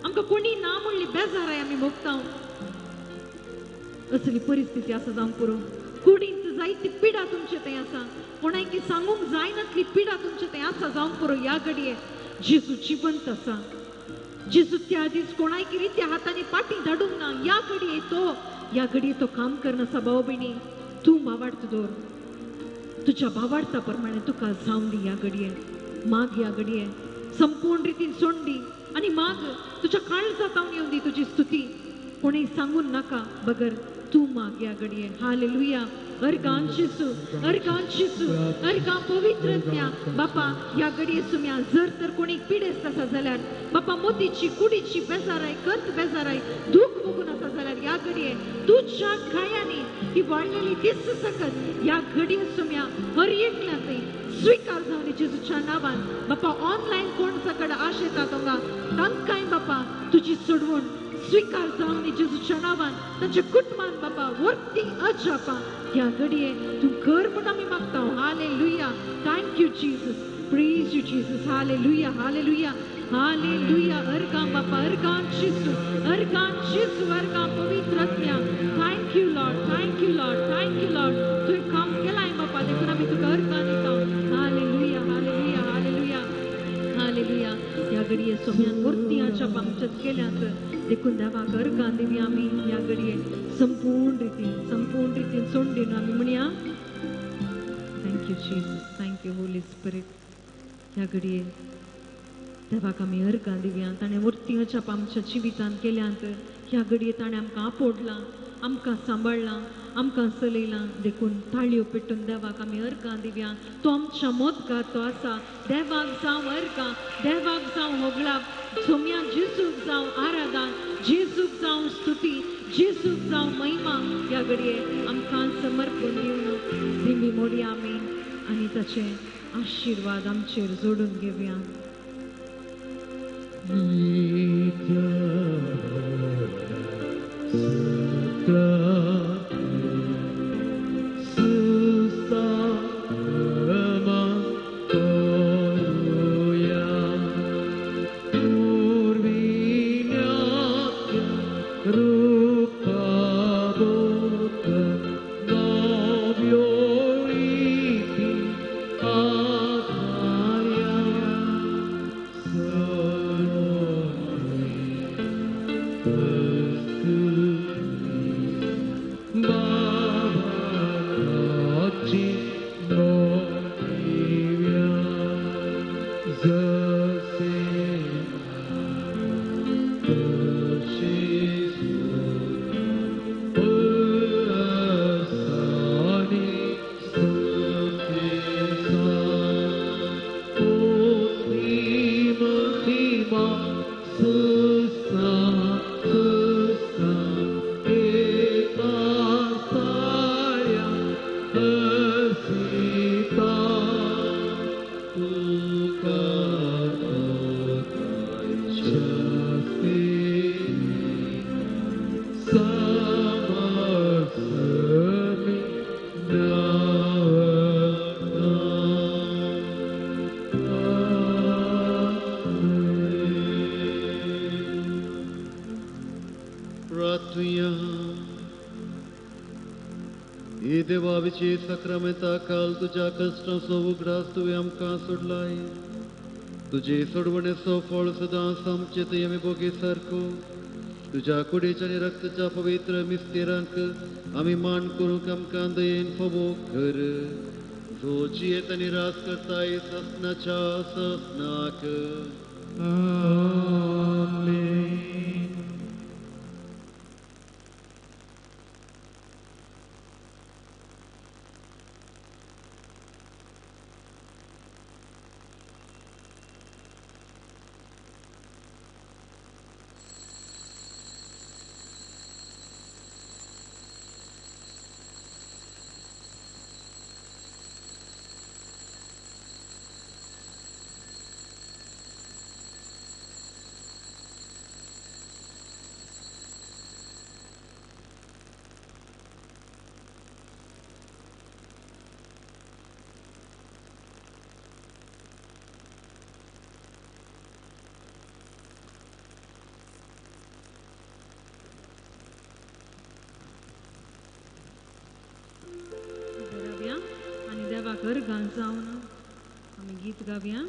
आमकां कोणी ना म्हणली बेजाराय आमी भोगता असली परिस्थिती आसा जावंक पुरो कुडींत जायती पिडा तुमचे थंय आसा कोणायकी सांगूंक जायनातली पिडा तुमचे थंय आसा जावंक पुरो ह्या घडये जेजू जिवंत आसा जेजू त्या दीस कोणाक रित्या हाताने पाठी धाडूंक ना. या घडये तो काम करनासा भाव भयणी. तू भावार्थ दवर. तुझ्या भावार्था प्रमाणे तुका जावन दी. या घडये माग. या घडये संपूर्ण रितीन सोडली आणि माग. तुझ्या काळजात जावन येऊन दी तुझी स्तुती. कोणी सांगून नाका बगर तू माग. या घडये हालेलुया. अर्गान शिसू अर्गां पवित्रत्या बापा. या घडये सुम्या जर तर कोणी पिडेस्त आसा जाल्यार बापा मोतीची कुडीची बेजाराय कर्त बेजाराय दूख बघून आसा जाल्यार या घडये तुझ्या गायांनी ही वाडलेली दिस सकत या घडये सुम्या हर एकल्याचंय स्वीकार जावन जेजूच्या नावान बापा. ऑनलाईन कोण सकड आशेता तोंगा तांकांय बापा तुझी सोडवून स्वीकार जावन जेजूच्या नावान तांच्या कुटुंबान बापा वरती अजापा. या घडये तू कर म्हणून आम्ही मागता. हालेलुया. Thank you Jesus. Praise you Jesus. हालेलुया हालेलुया हालेलुया. अर्गां बापा अर्गां शिसू अर्गां पवित्रत्या. Thank you Lord. Thank you Lord. Thank you Lord. तुवें काम केलाय बापा देखून आम्ही तुका अर्गां दिता. हालेलुया हालेलुया हालेलुया हालेलुया. या घडये सोम्यान वरती आजाप आमच्यात केल्यात देखून देवाक अर्गां दिवया आमी. या घडये संपूर्ण रितीन सोडून आमी म्हणया thank you Jesus. Thank you Holy Spirit. ह्या घडये देवाक आमी अर्गां दिवया. ताणें वरती अजाप आमच्या जिवितान केल्यांत. ह्या घडये ताणें आमकां आपोडलां आमकां सांबाळलां आमकां चलयलां देखून ताळयो पेटून देवाक आमी अर्गां दिवया. तो आमच्या मोदगार तो आसा. देवाक जावं अर्गां. देवाक जावं होगळाप. सोम्या जेजूक जावं आराधन. जेजूक जावं स्तुती. जेजूक जावं महिमा. या घडये आमकां समर्पण दिवन दिमी मोडया आमी आनी ताचे आशिर्वाद आमचेर जोडून घेवया. सक्रमेता काल तुझ्या कष्टांचो उगडास तुवें आमकां सोडलाय. तुजे सोडवणेचो फळ सदांच आमचे थंय आमी भोगी सारको. तुझ्या कुडीच्या आनी रक्ताच्या पवित्र मिस्तेरांक आमी मान करूंक आमकां दयेन फोबो कर. जो जियेत आनी रास करताय ससनाच्या ससनाक. आमेन. घर घाल जावन आमी गीत गावया.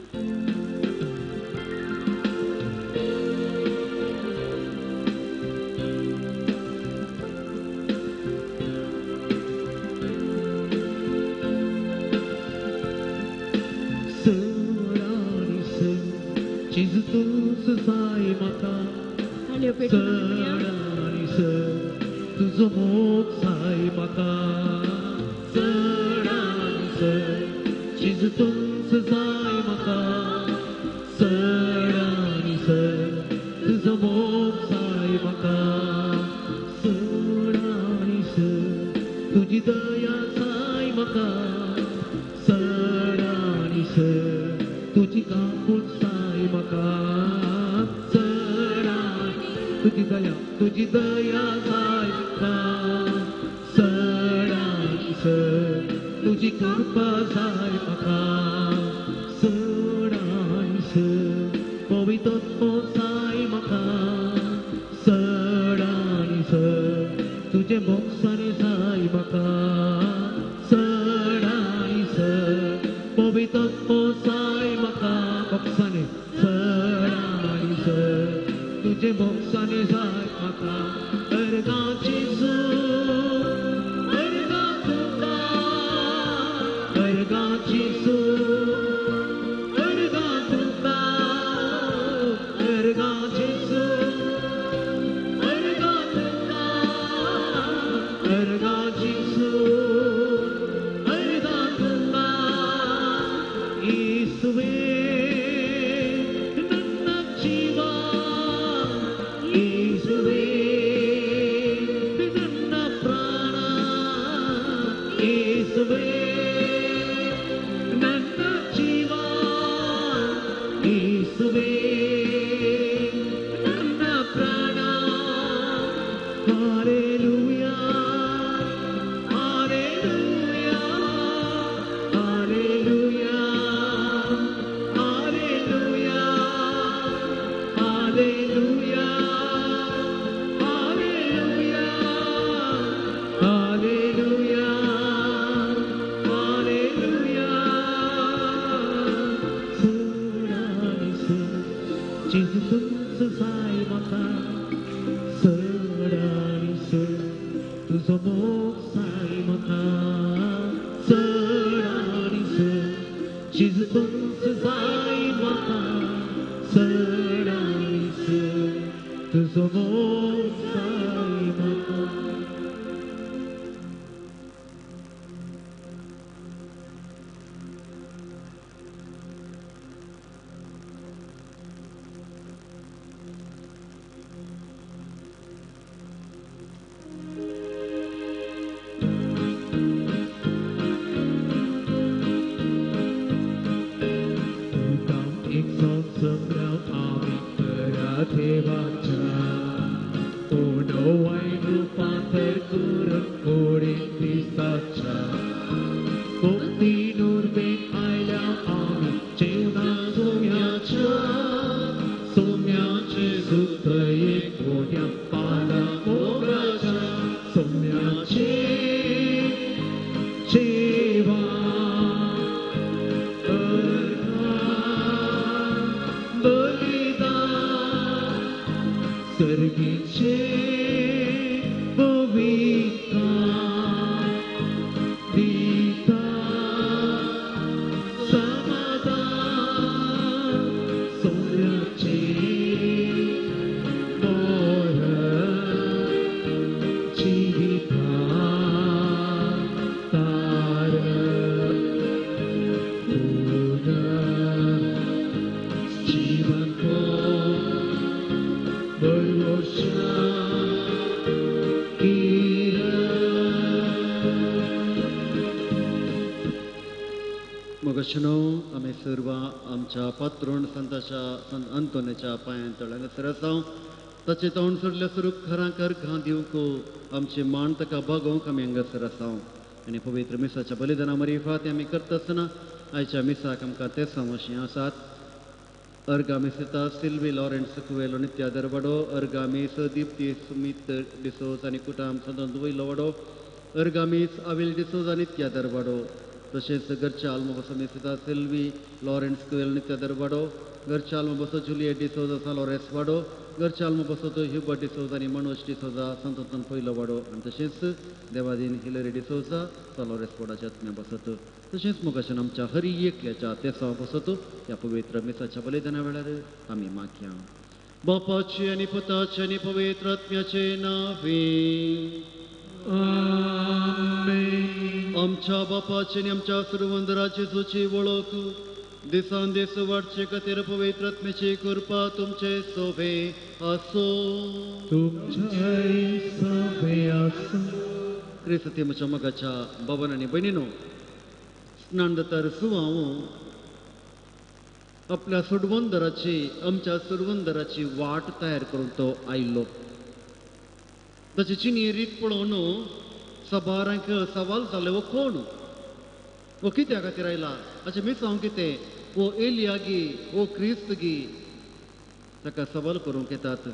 चिज तूच जाय म्हाका ताळयो पेटून म्हणया. चड आनी चड तुजो मोग जाय म्हाका चड आनी चड चिज तूच जाय म्हाका चड आनी चड तुजो मोग जाय म्हाका चड आनी चड तुजी दया जाय म्हाका चड आनी चड तुजी काकूट जाय म्हाका चड आनी तुजी दया जाय म्हाका चड आनी चड तुजी कृपा जाय म्हाका चड आनी चड पवित्रत्व जाय म्हाका चड आनी चड तुजे मोक्षाने जाय म्हाका चड आनी चड पवित्रत्व जाय म्हाका मोक्षाने चड आनी चड तुजे मोक्षाने जाय म्हाका अर्गाची सूर अर्गा तुका अर्गाची सूर अर्गा तुका अर्गाची सूर अर्गा तुका अर्गाची सूर अर्गा तुका येसुवे ನನ್ನ ಜೀವ ಯೇಸುವೇ ನನ್ನ ಪ್ರಾಣ ಯೇಸುವೇ ನನ್ನ ಜೀವ ಯೇಸುವೇ ನನ್ನ ಪ್ರಾಣ ಹಾಲೆಲೂಯಾ ಹಾಲೆಲೂಯಾ ಹಾಲೆಲೂಯಾ ಹಾಲೆಲೂಯಾ ಹಾಲೆಲೂಯಾ ಹಾಲೆಲೂಯಾ ಹಾಲೆಲೂಯಾ ಹಾಲೆಲೂಯಾ ಸಡಾನಿಸು ಚಿಜು ಸಾಯಿ ಮಾತಾ ಸಡಾನಿಸು तुझो मोग साई म्हाका चड आनी चड चिज तुमच जाय म्हाका चड आनी चड तुझो मोग साई म्हाका एक संग्राम आम्ही देवाच्या ओढवाई रूपांतर करून कोडे दिसाच्या कोणती नूरबेन आयल्या आम्ही जेवणा सोम्याचे सुद्ध एक मोठ्या पाला मोगराच्या सोम्याचे जेवा सर्गीचे पवित्रा दिता समाधान सोम्याचे मोर जीविता तार जीवन को मगशनो आमी सर्व आमच्या पात्रोण संताच्या संत अंतोनेच्या पांयां तळ्यान सरसांव ताचे तोंड सोडल्या स्वरूप खरांकर घां दिवंक आमचे मान ताका बागोवंक आमी हांगा सरसांव आनी पवित्र मिसाच्या बलिदाना मरिफात आमी करता आसतना आयच्या मिसाक आमकां ते समोशी आसात अर्गामिसिता सिल्वी लॉरेंस कुवेलो नित्या दरवाडो अर्गामीस दीप्ती सुमित डिसोज आनी कुटाम सदन वयलो वाडो अर्गामीस आविल डिसोज आनी नित्या दरवाडो तशेंच घरच्या आल्मोबसो मिसिता सिल्वी लॉरेंस कुवेलो नित्या दरवाडो घरच्या आल्मोबसो जुलियट डिसोज आसा लॉरेंस वाडो घरचे आल्मा बसतो ह्युबर्ट डिसोजा आनी मनोज डिसोजा संतोतन पयलो वाडो आनी तशेंच देवादीन हिलरी डिसोजा सॉलोरेस वाडाच्या आत्म्या बसत तशेंच मुखाच्यान आमच्या हरी एकल्याच्या तेसां बसत ह्या पवित्र मिसाच्या बलिदाना वेळार आमी मागया बापाचे आनी पुताचे आनी पवित्र आत्म्याचे नावे आमच्या बापाचे आनी आमच्या सर्वंदराचे सुची वळख दिसान दीस वाडचे खातीर पवित्र आत्म्याची कृपा तुमचे सोबे आसो क्रिस्त म्हज्या मगाच्या बाबान आनी भयणीनो स्नान जाता सुवांव आपल्या सुडवंदराची आमच्या सुडवंदराची वाट तयार करून तो आयिल्लो ताची चिनी रीत पळोवन सबारांक सवाल जाले वो कोण वो कित्या खातीर आयला हाचें मिसांव कितें वो एलिया गी वो क्रिस्त गी ताका सवाल करूंक येतात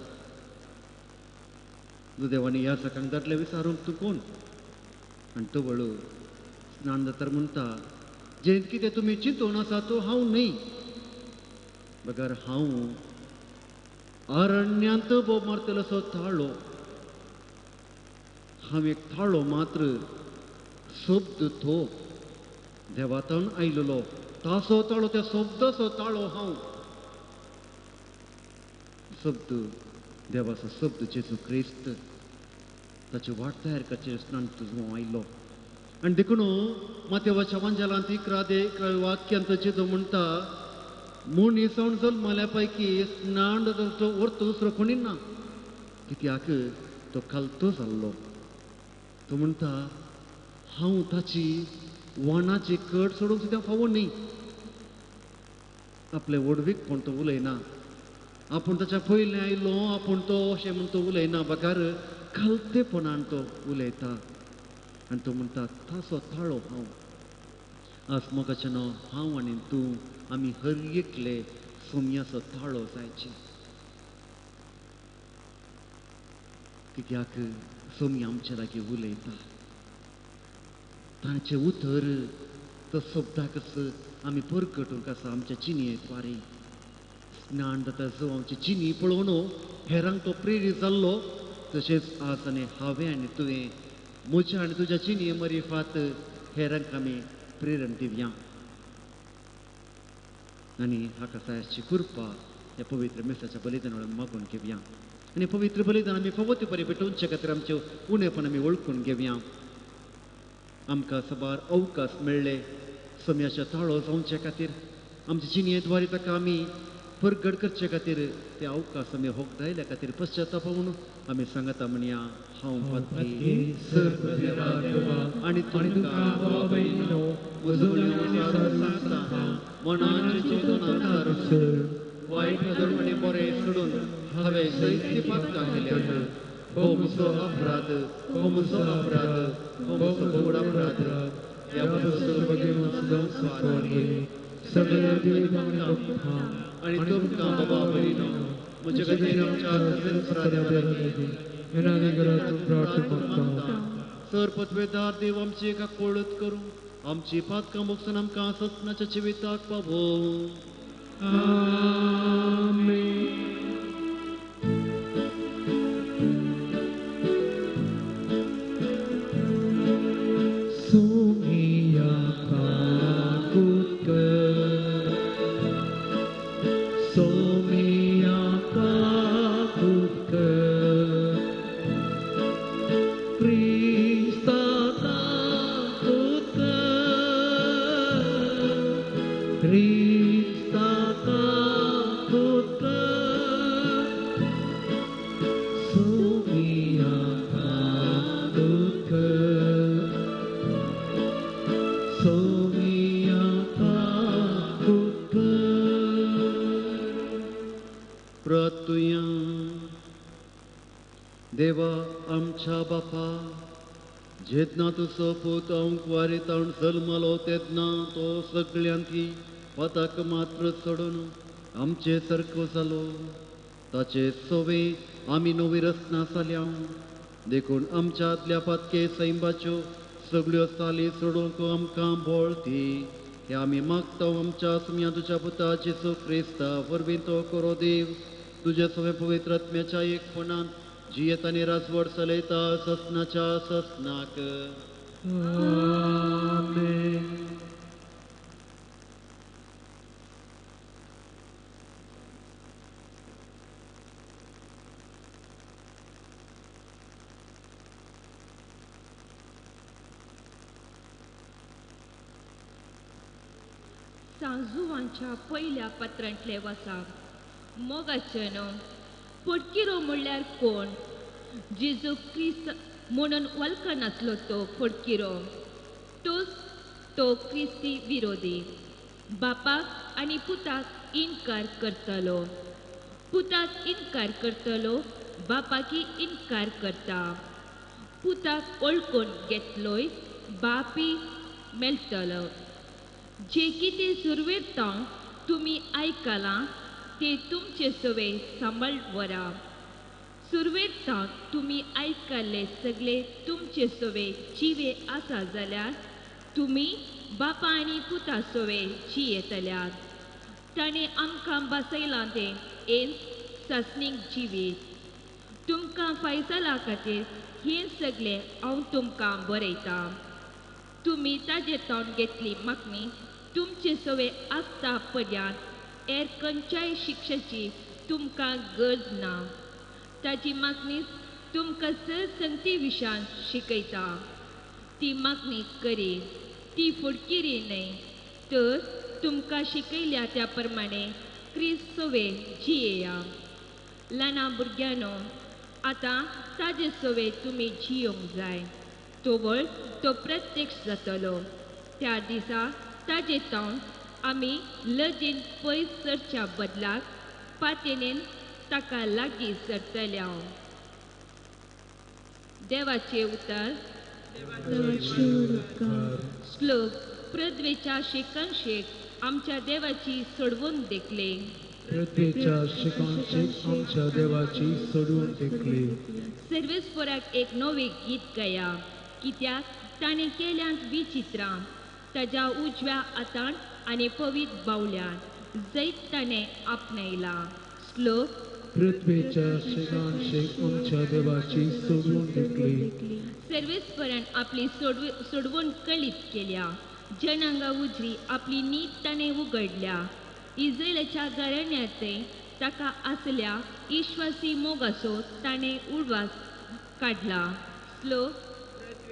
दुदेवानी ह्या सकाळीं दाटले विचारूंक तूं कोण आनी तो वळू स्नान जातार म्हणटा जें कितें तुमी चिंतून आसा तो हांव न्ही बगर हांव अरण्यांत बोब मारतलो असो थाळो हांव एक थाळो मात्र शब्द तो देवातान आयिल्लो तासो ताळो त्या शब्दाचो ताळो हांव शब्द देवाचो शब्द जेजू क्रिस्त ताची वाट तयार करचे स्नान तुजो आयिल्लो आनी देखून मातेवाच्या वांजलांत इकरा वाक्यांत जेजू म्हणटा मनीसावन जल्मल्या पैकी स्नान तो अर्थ दुसरो कोणी ना कित्याक तो खालतो जाल्लो तो म्हणटा हांव ताची वाणाची कट सोडूंक सुद्दां फावो न्ही आपले वडवीक कोण तो उलयना आपूण ताच्या पयलें आयलो आपूण तो अशें म्हूण तो उलयना बकार खालतेपणान तो उलयता आनी तो म्हणटा ताचो ताळो हांव आज मोगाचें नांव हांव आनी तूं आमी हर एकले सोम्याचो ताळो जायचे कित्याक सोमी आमचे लागीं उलयता तांचे उतर तो शब्दाकच आमी परगटूंक आसा आमच्या चिनयेद्वारे स्नान जाता जो आमची चिनी पळोवन हेरांक तो प्रेरीत जाल्लो तशेंच आज आनी हांवें आनी तुवें म्हज्या आनी तुज्या चिनये मरिफात हेरांक आमी प्रेरण दिवया आनी हाका सायची कृपा ह्या पवित्र मेसाच्या बलिदानान मागून घेवया आनी पवित्र बलिदान आमी फवती बरें पेटोवचे खातीर आमचे उणेपण आमी वळखून घेवया आमकां सबार अवकाश मेळ्ळे सोम्याच्या ताळो जावचे खातीर आमचे चिनयेद्वारे ताका आमी परगट करचे खातीर ते अवकाश आमी होगदायल्या खातीर पश्चातापावून आमी सांगता म्हणया हांव पातकी आनी तुमकां मनाचे चिंतनांतर वायट धर्मणे बरें सोडून हांवें सैती पातकां केल्यात हो म्हजो अपराध हो म्हजो अपराध हो म्हजो व्हड अपराध ह्या आनी तुमकां बाबा भयणो म्हजे खातीर आमच्या सर पत्वेदार देव आमची एका कोळत करूं आमची पातकां मोगसून आमकां सत्नाच्या जिविताक पावो देवा आमच्या बापा जेदना तुजो पूत हांव वारीतावन जल्मलो तेदना तो सगळ्यांकी पाताक मात्र सोडून आमचे सारको जालो ताचे सोवे आमी नवी रचना जाल्या देखून आमच्या आदल्या पातके सैंबाच्यो सगळ्यो साली सोडूंक आमकां बोळती हे आमी मागता आमच्या सुम्या तुज्या पुता जेजू क्रिस्ता वरवीं तो करो देव तुझ्या सवे पवित्र आत्म्याच्या एकपणान जियत आणि राजवड चलयता ससनाच्या ससनाक. आमेन. सांजुवांच्या पहिल्या पत्रांतले वसाप मोगाचे न्हू. फडकिरो म्हणल्यार कोण? जेजू क्रिस्त म्हणून वळखनासलो तो फडकिरो. तो क्रिस्ती विरोधी. बापाक आनी पुताक इन्कार करतलो. पुताक इन्कार करतलो, बापाकी इन्कार करता. पुताक ओळखून घेतलोय, बापी मेळटलो. जे कितें सुरवेर तुमी आयकलां ते तुमचे सवे सांबाळ व्हरा. सुरवेर तुमी आयकल्ले सगळे तुमचे सवे जिवे आसा जाल्यार तुमी बापा आनी पुता सवे जियेतल्यात. ताणें आमकां बसयलां तें हें ससनीक जिवीत. तुमकां फायसला खातीर हें सगळें हांव तुमकां बरयतां. तुमी ताजे तोंड घेतली मागणी तुमचे सवे आसता पर्यंत हेर खंयच्याय शिक्षेची तुमकां गरज ना. ताची मागणी तुमकां संगती विशयान शिकयता. ती मागणी करी, ती फुडकिरी न्हय, तर तुमकां शिकयल्या त्या प्रमाणे क्रिस्त सवे जियेया. ल्हाना भुरग्यानो, आतां ताजे सवे तुमी जियोंक जाय. तोवळ तो प्रत्यक्ष जातलो. त्या दिसा ताजे तोंड आमी लजेन पयस सरच्या बदलाक पातेनेन ताका लागीं सरतल्या. देवाचे उतर. श्लोक. पृथ्वीच्या शेकांशेक आमच्या देवाची सोडवून देखले. पृथ्वीच्या शेकांशेक आमच्या देवाची सोडवून देखले. सर्वेस्पराक एक नवे गीत गाया, कित्याक ताणें केल्यांत विचित्रां. ताच्या उजव्या हातान आनी पवित्र बावल्यान जैत ताणें आपणयला. श्लोक. पृथ्वीच्या शेकांशेक आमच्या देवाची सोडवून देखले. सर्वेस्परान आपली सोडवून कळीत केल्या. जनांगा उजरी आपली नीत ताणें उगडल्या. इस्रायलाच्या घराण्याचे ताका आसल्या विश्वासी मोगाचो ताणें उडवास काडला. श्लोक.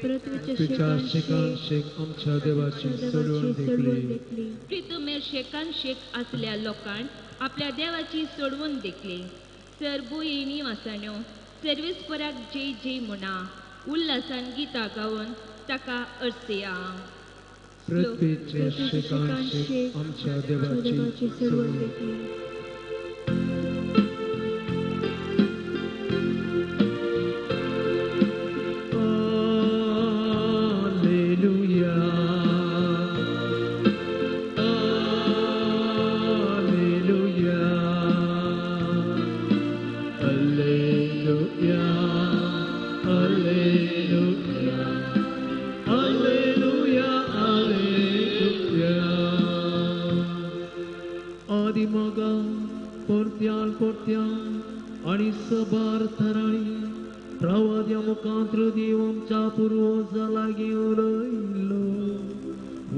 पृथ्वीच्या शेकांशेक आमच्या देवाची सोडवून देखले. पृथ्वीमेर शेकांशेक असल्या लोकांन आपल्या देवाची सोडवून देखले. सरभुये निवासान्यो, सर्वेस्पराक जय जय म्हणा. उल्हासान गितां गावन ताका अर्सया. पृथ्वीच्या शेकांशेक आमच्या देवाची सोडवून देखले. आणि सबार थराळी प्रवाद्या मुखांत्र देव आमच्या पूर्वजा लागी उलयलो.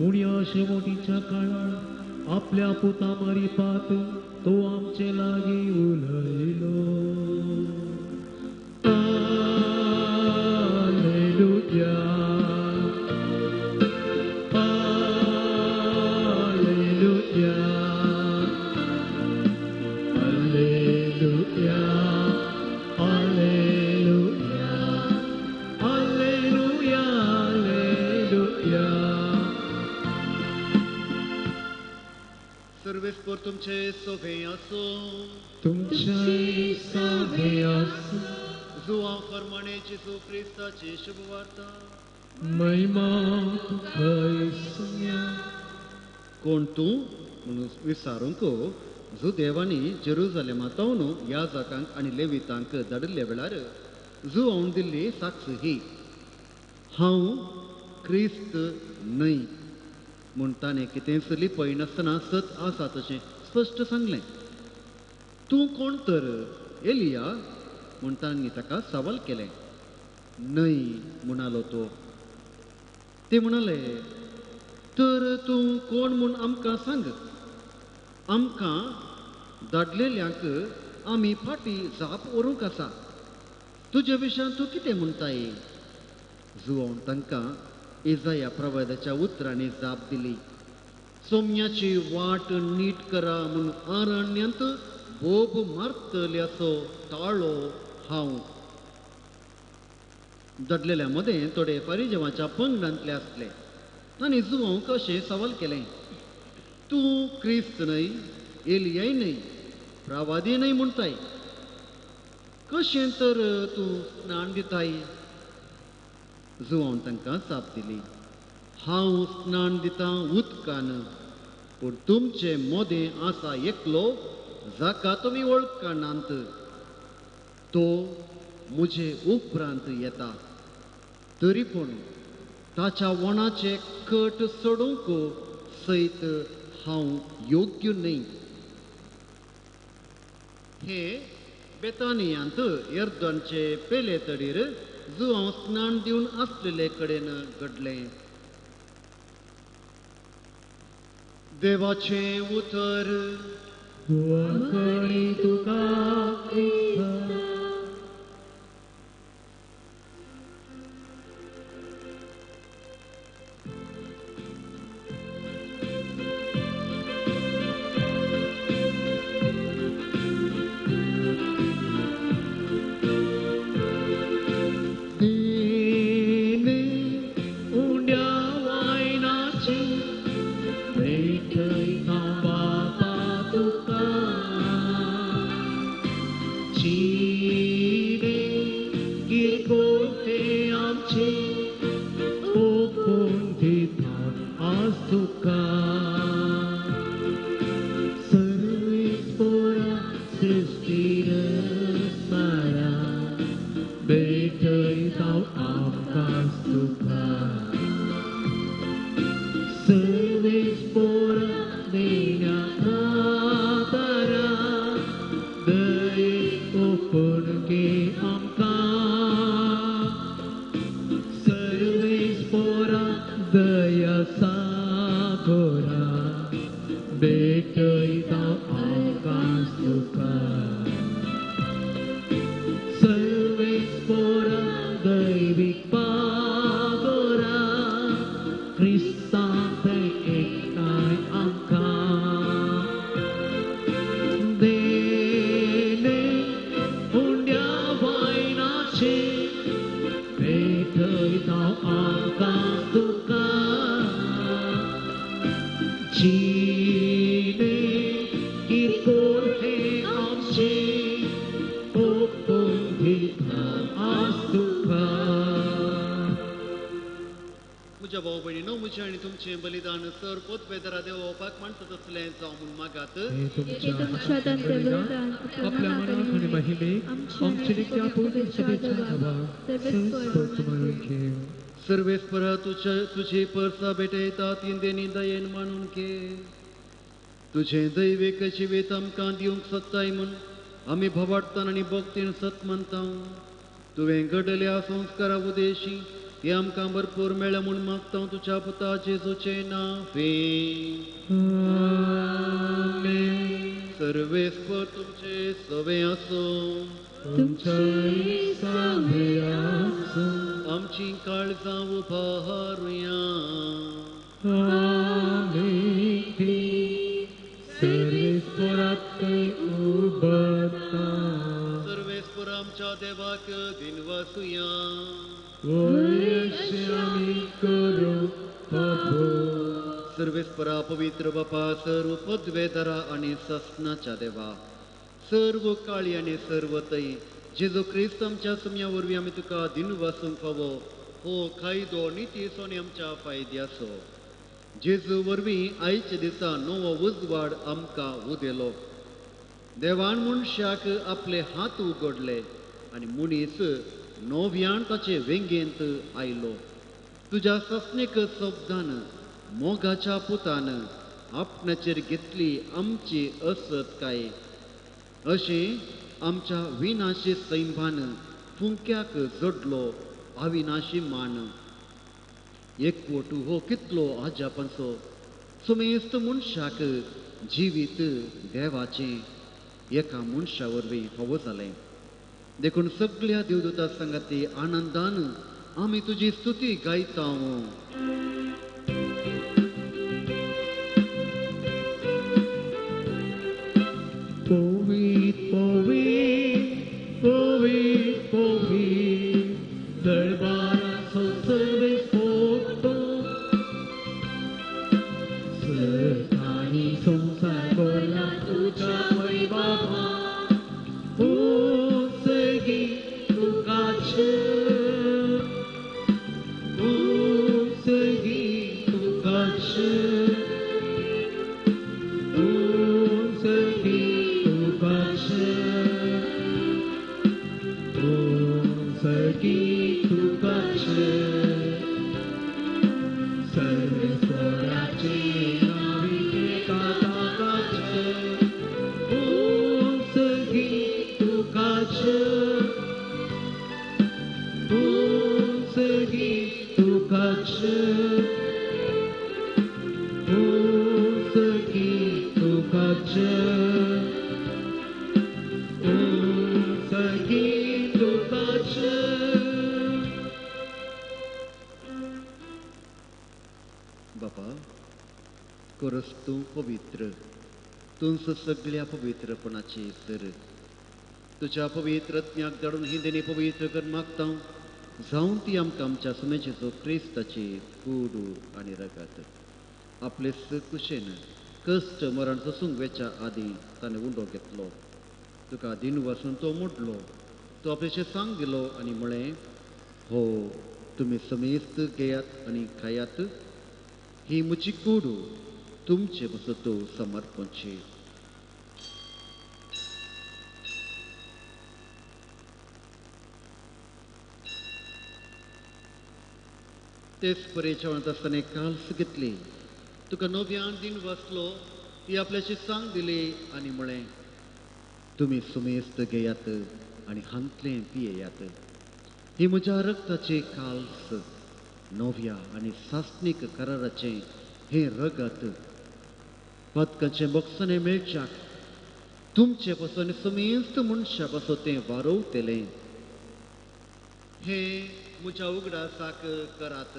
उण्या शेवटीच्या काळात आपल्या पुता मारी पात तो आमचे लागी उलयलो. हालेलुया. सर्वेस्पर तुमचे सोभे असो. तुमचे सोभे असो. जुआ प्रमाणे जेजू ख्रिस्ताची शुभवार्ता. महिमा तुका येसुया. कोण तूं म्हणून विचारूंक जो देवानी जेरुसलेमांतावन याजकांक आनी लेवितांक धाडिल्ल्या वेळार जो हांव दिल्ली साक्ष ही, हांव क्रिस्त न्हय म्हूण ताणें कितेंच लिपय नासतना सत आसा तशें स्पश्ट सांगलें. तूं कोण तर एलिया म्हूण तांणी ताका सवाल केलें. न्हय म्हणालो तो. ते म्हणाले, तर तूं कोण म्हूण आमकां सांग. आमकां धाडलेल्यांक आमी फाटीं जाप व्हरूंक आसा. तुजे विशयान तूं कितें म्हणटाय? जुआन तांकां इजाया प्रवादाच्या उतरांनी जाप दिली. सोम्याची वाट नीट करा म्हूण अरण्यांत बोब मारतल्याचो ताळो हांव. दडलेल्या मदें थोडे फारिजेवाच्या पंगडांतले आसले. तांणी जुआंक अशें सवाल केलें, तूं क्रिस्त न्हय, एलियाय न्हय, प्रवादी न्हय म्हणटाय. कशें तर तूं स्नान दिताय? जुआन तांकां जाप दिली, हांव स्नान दितां उदकान, पूण तुमचे मोदें आसा एकलो जाका तुमी वळखनात. तो म्हजे उपरांत येता. तरी पूण ताच्या वणाचे कट सोडूंक सयत हांव योग्य न्हय. हे बेतानियांत यर्दनचे पेले तडीर जुआंव स्नान दिवन आसलेले कडेन घडलें. देवाचें उतर. वखणी तुका क्रिस्त. म्हज्या भाव भयणीनो, म्हजें आनी तुमचें बलिदान सर पोतपेदरा देवोवपाक माणसात असलें जावं म्हूण मागात. आपल्या मनात आणि महिमेक आमचे नित्या पवित्र सभेच्या नावाक संस्कृत म्हणून घे. सर्वेस्परा तुझी परसा भेटयता तिंदेनी दयेन मानून घे. तुझे दैविक जिवीत आमकां दिवंक सोदताय म्हूण आमी भवाडटान आनी भक्तीन सत मानता. तुवें घडल्या संस्कारा उदेशी ती आमकां भरपूर मेळ्ळे म्हूण मागता तुज्या पुता जेजूचें नांवें. सर्वेस्पर तुमचे सवे आसूं. आमची काळजां उबारुया. सर्वेस्पर आमच्या देवाक दिनवासुया. सर्वेस्परा पवित्र बापा, सर्व पदवेदरा आणि ससनाच्या देवा, सर्व काळी आणि सर्व तई जेजू क्रिस्त आमच्या सम्या वरवीं आमी तुका दिनवासूंक फावो हो कायदो निती सोनी आमच्या फायद्याचो. जेजू वरवीं आयच्या दिसा नवो उजवाड आमकां उदेलो. देवान मनशाक आपले हात उगडले आनी मनीस नव्यान ताचे वेंगेंत आयलो. तुज्या ससनेक शब्दान मोगाच्या पुतान आपणाचेर घेतली आमची असत काय. अशें आमच्या विनाशी सैमान फुंक्याक जोडलो अविनाशी मान एकवटू हो कितलो आजापांचो समेस्त मनशाक जिवीत देवाचें एका मनशा वरवीं फावो जालें देखून सगळ्या देवदूतां संगती आनंदान आमी तुजी स्तुती गायता Poet, poet, poet, poet, दरबाराचो Sarves पोखतो सर्वांनी संसार भरला तुझ्या वैभवा सगळी तुकाच सगळी तुकाच बापा करस तूं पवित्र तुंस सगळ्या पवित्रपणाची सर तुझ्या पवित्र आत्म्याक धाडून ही देणी पवित्र कर मागता जावं ती आमकां आमच्या सुमेचेचो क्रिस्ताची कूड आनी रगत आपले कुशेन कश्ट मरण सोसूंक वेच्या आदी ताणें उंडो घेतलो तुका दिन वसून तो मोडलो तो आपलेशें सांग दिलो आनी म्हळें हो तुमी समेस्त घेयात आनी खायात ही म्हजी कूड तुमचे बसतो समर्पणची तेच परेच्या आसतना काल्स घेतली तुका नव्यान दिन वाचलो ती आपल्याची सांग दिली आनी म्हळें तुमी सुमेस्त घेयात आनी हांतलें पियेयात ही म्हज्या रक्ताचे काल्स नव्या आनी सासणीक कराराचें हे रगत पदकाचें बक्षणें मेळच्याक तुमचे पासून समेस्त मनशा पासून तें वारोवतलें हे म्हज्या उगडासाक करात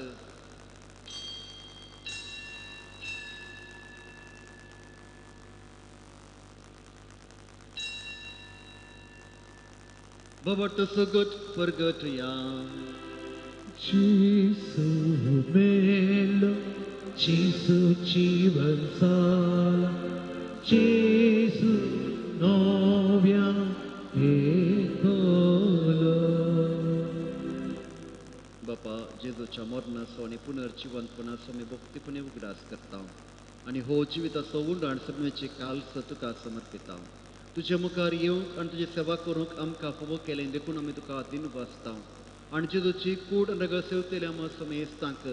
Babat sugut pergut ya Jesu melo Jesu जीवन साला Jesu novia ekolo बापा जेजूच्या मरणाचो आनी पुनर्जीवनपणाचो आमी भक्तीपणे उगडास करता आनी हो जिविताचो उंडाण सगळ्याची काल्स तुका समर्पिता तुजे मुखार येवंक आनी तुजी सेवा करूंक आमकां फोव केलें देखून आमी तुका दिन वाचता आनी जेजूची कूड रगत सेवतल्या आमकां समेस्तांक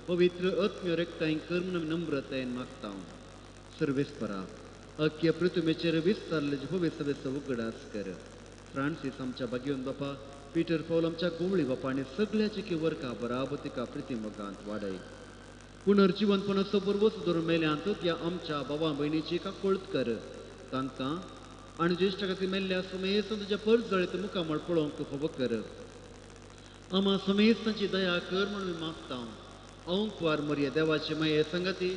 पवित्र आत्म्य एकठांय कर म्हूण आमी नम्रतायेन मागता सर्वेस्परा अख्ख्या पृथ्वीचेर विस्तारले पवित्र सभेचो उगडास कर फ्रांसीस आमच्या भाग्यवन बापा पीटर पौल आमच्या गोवळी बापा आनी सगळ्याची किवरका बराबर तिका प्रिती मोगांत वाडय पुनर्जीवनपणाचो बरोवच धरून मेल्यांत ह्या आमच्या भावा भयणीची काकोळत कर तांकां आनी ज्येश्ठा खातीर मेल्ल्या समेस्त तुज्या परजळीत मुखामळ पळोवंक फोव कर आमा समेस्तांची दया कर म्हणून मागता औंकवार मरिया देवाची माये संगती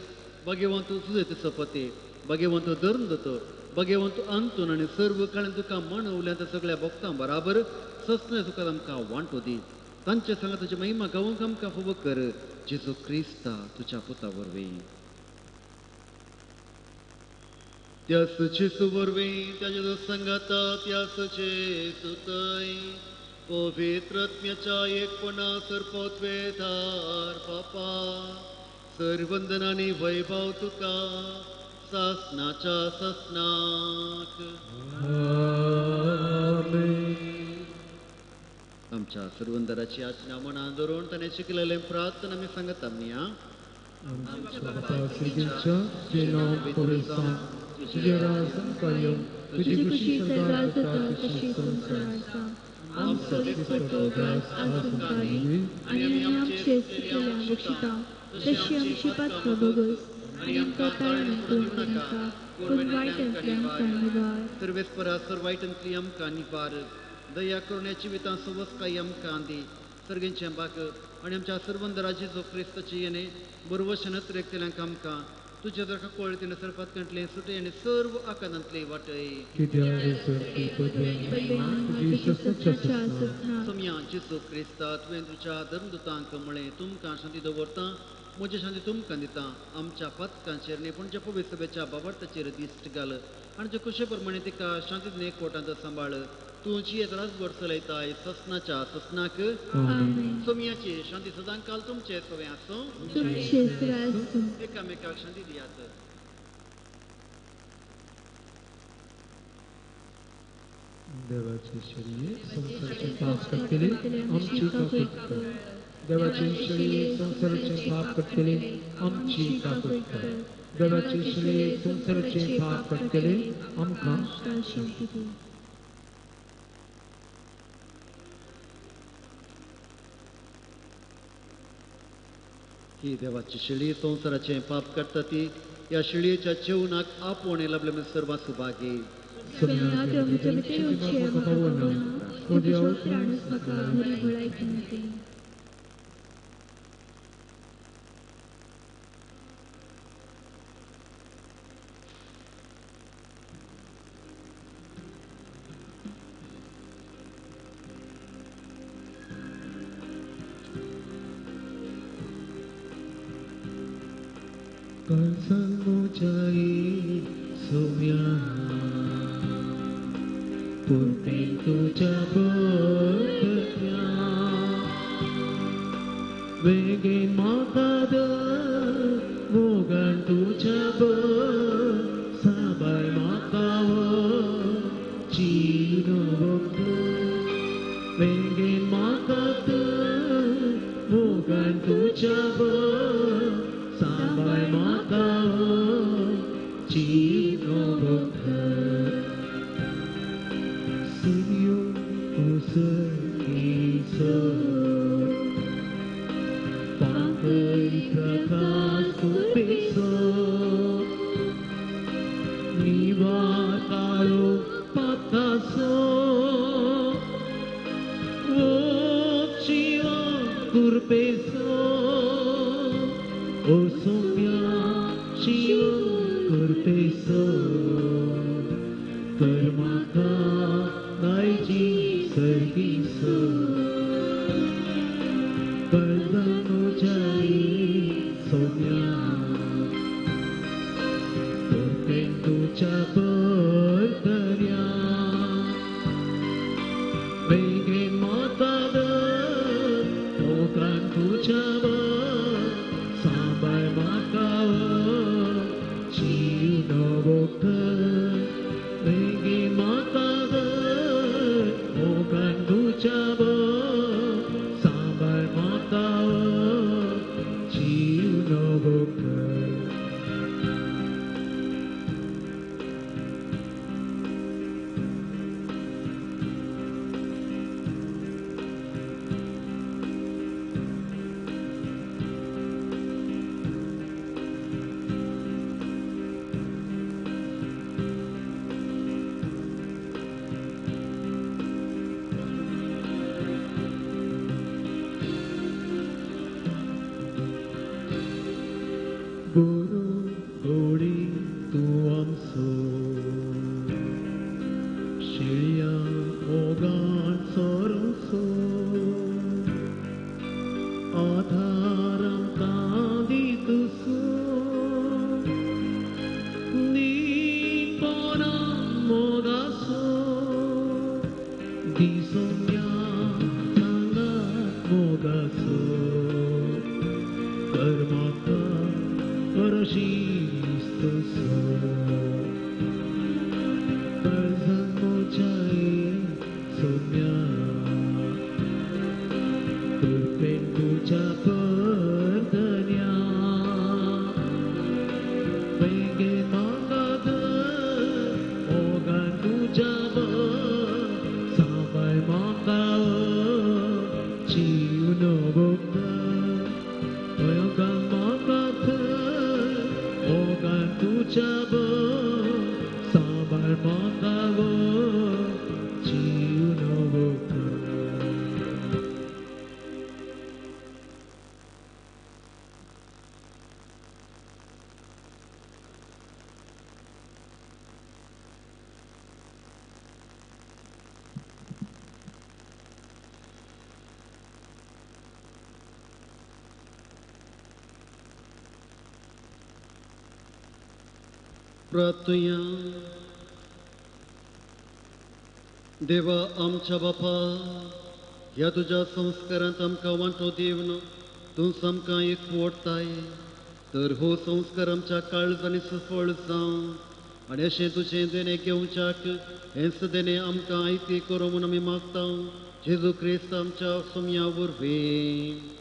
भगवंत सुजयत सपती भगवंत धरून दोतो भगवंत अंतून आनी सर्व काळें तुका मनवल्या त्या सगळ्या भक्तां बराबर सस्ने तुका आमकां वांटो दी तांचे संगताची महिमा गावूंक आमकां फोव कर जेजू क्रिस्ता तुज्या पुता वरवीं त्यासचे सुवरवीं त्याच्या संगता त्यासचे सुतय पवित्र आत्म्याच्या एकपणा सर्पोत्वेदार बापा सर्वंदनांनी वैभव तुका सासनाच्या ससनाक आमच्या सर्वंदराची आज्ञा मनां धरून ताणें शिकलेलें प्रार्थना आमी सांगता न्ही आमच्या बापा श्रीच्या जे नांव पवित्र तुझे राज संकाय तुझी कुशी सरदार जाता तशी संसाराचा आमचो दिसतो ग्रास आसून काढली आणि आमचे केल्या वक्षिता तशी आमची पात्र बघस आणि आमकां तारण करून नाका पूण वायटांतल्यान काणवार सर्वेस्परा सर्वायटंतली आमकां निवार दया करण्याची वितां सवस काही आमकां दी सर्गेंचे बाक आणि आमच्या सर्वंद राजेचो क्रिस्ताची येणे बरोवशनत रेखतल्यांक आमकां तुझ्या जर कोळतीन सरपात कंटले सुटे आणि सर्व आकांतांतले वाटय सोम्या जेसू क्रिस्ता तुवें तुझ्या धर्मदूतांक म्हळें तुमकां शांती दवरता म्हजी शांती तुमकां दिता आमच्या पथकांचेर न्ही पूण पवित्र सभेच्या बाबार्थाचेर दिश्ट घाल आनी जे कुशे प्रमाणे तिका शांतीन एकवटांत सांबाळ तुझी राजभर चलयताय ससनाच्या ससनाक सोम्याची शांती सदां काल तुमचे सवे आसो एकामेकाक शांती दियात देवाचे शरीर संसाराचे पाप करतले आमची काकूट कर देवाचे शरीर संसाराचे पाप करतले आमची काकूट कर देवाचे शरीर संसाराचे पाप करतले आमकां शांती दी ही देवाची शिळी संसाराचे पाप करता ती या शिळयेच्या जेवणाक आपोवणे लबले सर्वां Subhagi Kalsanmucai sumya Purtin tuja berkatnya Vegin matada Vogan tuja ber Sabai matawa Cino bokta Vegin matada Vogan tuja ber Sabai matawa Cino bokta Sinyo usah kisah Pakai prakas kupisa Niwa kalo pataso Wopchiwa kurpeso O somya shiva kurpeso Karmaka naiji sargisa Pardano jai somya Portento chabar darya Vegin matada Okan tu chabar Sambai makawa Chiu no bokar Vegin matada Okan tu chabar Sambai makawa Chiu no bokar Guru Gori Tuamso Shilya Ogan Sorso Adharam Kadituso Nipona Mogaso Disomya Sangat Mogaso Karmaka Parashistoso Kalsanmucai somya Turpen puja perdanya Vegin makada Ogan bangawo jiunowo प्रार्थूया. देवा आमच्या बापा, ह्या तुझ्या संस्कारांत आमकां वांटो दिवन तूं आमकां एकवटताय, तर हो संस्कार आमच्या काळजांनी सफळ जावं आनी अशें तुजें देणें घेवच्याक हेंच देणें आमकां आयती करूं म्हूण आमी मागता. जेजू क्रिस्त आमच्या सुमया वरवीं.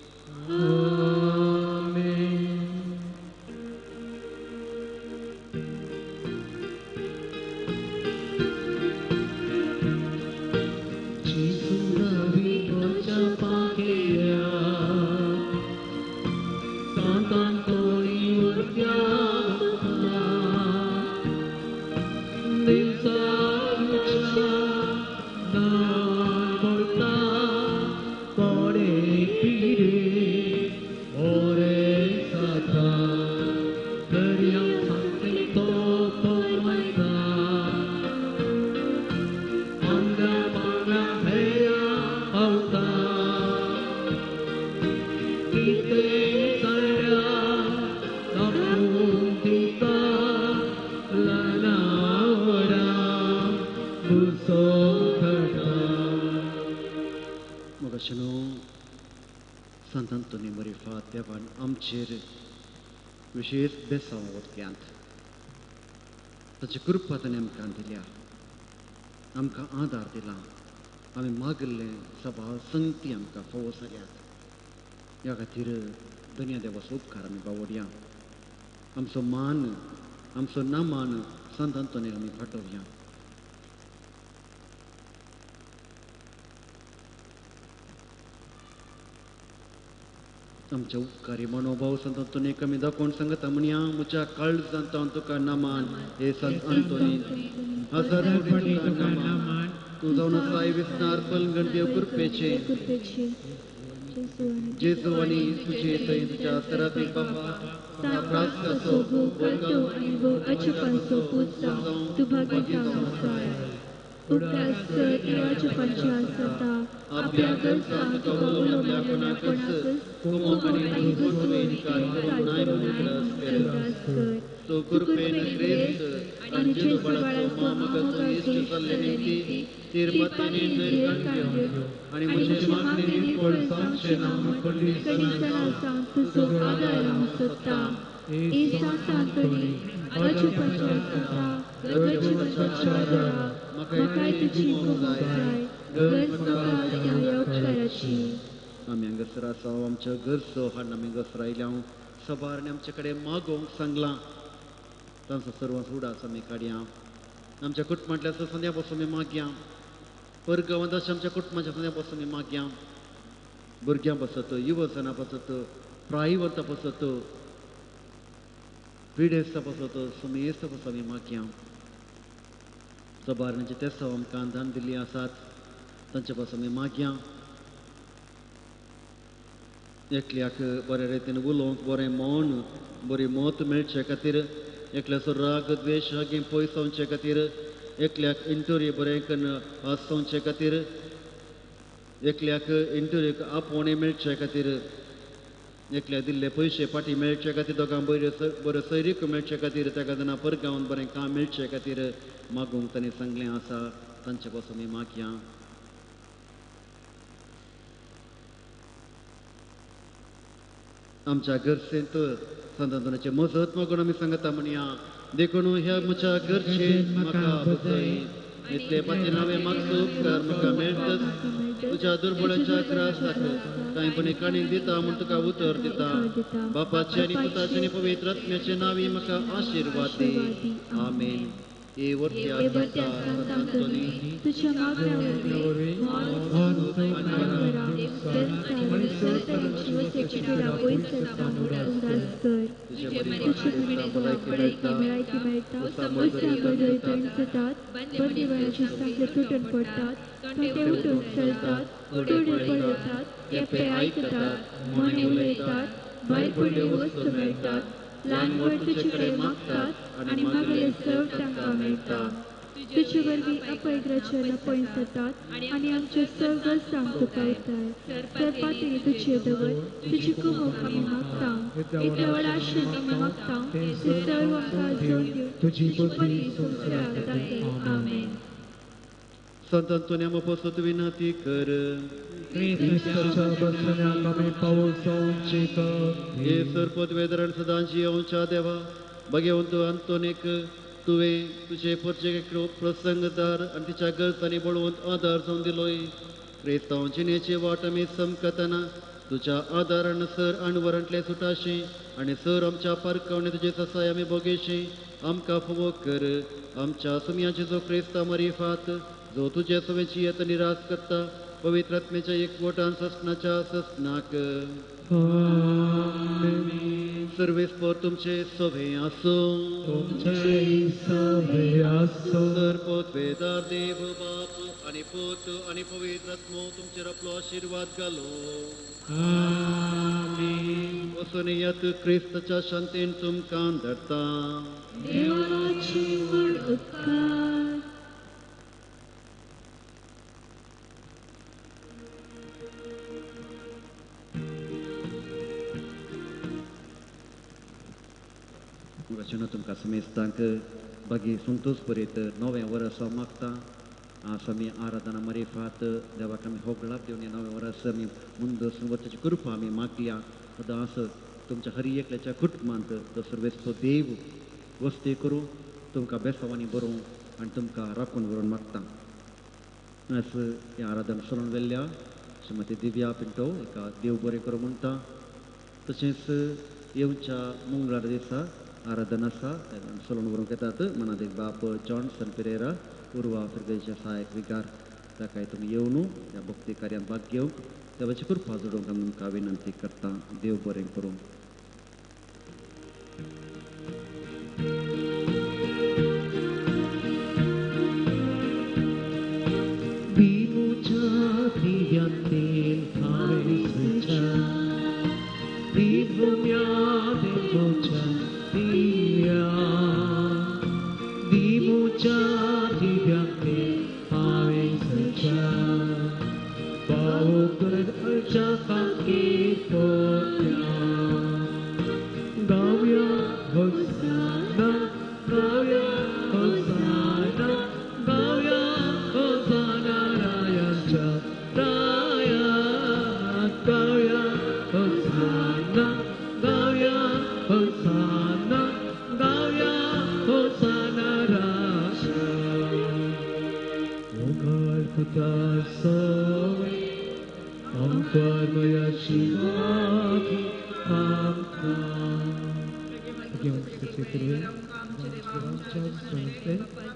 संत अंतोनी मरिफा देवान आमचेर विशेष बेसांव वतक्यांत ताची कृपा ताणें आमकां दिल्या, आमकां आदार दिला. आमी मागले सभा संगती आमकां फोव जाल्यात. ह्या खातीर दुनिया देवाचो उपकार आमी बावडया. आमचो मान, आमचो नामान संत अंतोनीक आमी फाटोवया. आमच्या उपकारी मनोभाव संत अंतोनीक आमी दाखोवन सांगता म्हणया. म्हज्या काळजांत हांव तुका नामान हे संत अंतोनी, हजार कोटी तुका नामान. तूं जावन साय विस्तार पलंगण देव कृपेचे जेजू आनी तुजे थंय तुज्या सराफीक बाबा प्रास्ताचो अचुपांचो पुजा तुभागे उपरास देवाच्या पंचासता आपल्या गरजांक तुका उलोवल्या कोणाकच कोमोपणी आनी घुसवेन तो कृपेन क्रिस्त आनी जेजू बाळाचो मामकाचो इश्ट जाल्ले निमती तिरपतीने धैर्य काढ्यो आनी म्हजे मागणी फळ सांगचे नाम कडली सणां तुजो आदार हांव सोदता. ए सांत अंतोनी अचुपांच्या म्हाका तुजी मोग जाय, गरज म्हाका ह्या उपकाराची. आमी हांगासर आसा, आमच्या गरजो हाडून आमी हांगासर आयल्या. सभार आमचे कडेन मागोवंक सांगलां, तांचो सर्वांचो उडास आमी काडया. आमच्या कुटुंबांतल्या संद्या पासून आमी मागया. परगांवांत अशें आमच्या कुटुंबाच्या संद्या पासून आमी मागया. भुरग्यां पासत, युवजनां पासत, प्रायवंतां पासत, पिडेस्तां पासत, सुमेस्तां पासत आमी मागया. सभारणांची तेसां आमकां दान दिल्लीं आसात, तांचे पासून आमी मागया. एकल्याक बरे रितीन उलोवंक बरें मौन, बरी मोत मेळचे खातीर, एकल्याचो राग द्वेश हागीं पयसोवचे खातीर, एकल्याक इंटोरी बरें करून हांसोवचे खातीर, एकल्याक इंटोरीक आपोवणे मेळचे खातीर, एकल्याक दिल्ले पयशे फाटी मेळचे खातीर, दोगांक बऱ्यो सैरीक मेळचे खातीर, ताका जाणा परगांवांत बरें काम मेळचे खातीर मागूंक तांणी सांगलें आसा. तांचे पासून आमी मागया. आमच्या गरजेंत संतानाचे मजत मागून आमी सांगता म्हणया. देखून ह्या म्हज्या गरजेन म्हाका बसय, इतले पातीन हांवें मागचो उपकार म्हाका मेळटच. तुज्या दुर्बळाच्या त्रासाक कांयपणी काणीक दिता म्हूण तुका उतर दिता. बापाचे आनी पुताचे आनी पवित्र आत्म्याचे नांवी म्हाका आशिर्वाद दी. आमेन. येवरती येवरती आसता तांतोनी तुझ्या मागण्यावरवी आणि तऱ्हेची वसेची पिडा पयस जाता उदास कर तुझे मरेची मेळायकी मेळटा सागर जळतण जातात बंदिवानाची सांगले तुटून पडतात तोंडे उठून चलतात तोडे पळयतात येपे आयकतात म्हणे उलयतात भायर पडले वस्तू मेळटात ल्हान व्हड तुजे कडेन मागतात आनी मागले सव तांकां मेळटा तुजे वरवीं अपयग्रचन पयस जातात आनी आमचे सव गरजांक तुका येताय तर पातळी तुजे दवर तुजी कुमक आमी मागता इतल्या व्हड आशेन आमी मागता ते सर्व आमकां जोड दिवन तुजी बरी संवसाराक दाखय आमेन. संत Antoniamo posso विनंती कर Cristoच्या बसण्याक आमी पावसावचे हे सरपद वेदरण सदांची येवच्या देवा भगवंत अंतोनीक तुवें तुजे परचेक प्रसंगदार आनी तिच्या गरजांनी बळवंत आदार जावन दिलोय क्रिस्तांव जिणेची वाट आमी समकतना तुज्या आदारान सर अणवरांतले सुटाशी आनी सर आमच्या पारकावणे तुजे ससाय आमी भोगेशी आमकां फोव कर आमच्या सुमयाची जो क्रिस्तांव मरिफात जो तुजे सवेची येत निराश करता पवित्र आत्मेच्या एकवटान ससनाच्या ससनाक सर्वेस्पर तुमचे सभे आसो सर वेदार देव बाप आणि पोत आणि पवित्र आत्मो तुमचेर आपलो आशीर्वाद घालो वसून यात क्रिस्ताच्या शांतीन तुमकां धरता देवाची व्हड उपकार वचन तुमकां समेस्तांक बागी संतोष बरयत नवें वर्स मागता आज आमी आराधना मरेफात देवाक आमी होगळाप दिवन नवें वर्स आमी मुंदस वचची कृपा आमी मागया सदांच तुमच्या हरी एकल्याच्या कुटुंबांत तो सर्वेस्तो देव वस्ती करूं तुमकां बेसांवांनी बरों आनी तुमकां राखून व्हरून मागता आज हे आराधना सरून वेल्ल्या श्रीमती दिव्या पिंटो एका देव बरें करूं म्हणटा तशेंच येवच्या मंगळार दिसा आराधना आसा सलून व्हरूंक येतात मनादेक बाप जॉन्सन पेरेरा उर्वा फिरगेच्या सहायक विकार ताकाय तुमी येवन ह्या भक्ती कार्यांत भाग घेवंक देवाची कृपा जोडूंक आमी तुमकां विनंती करता देव बरें करूं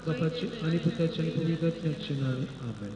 बापाची आणि पुत्राची आणि पवित्र आत्म्याची नावे आमेन.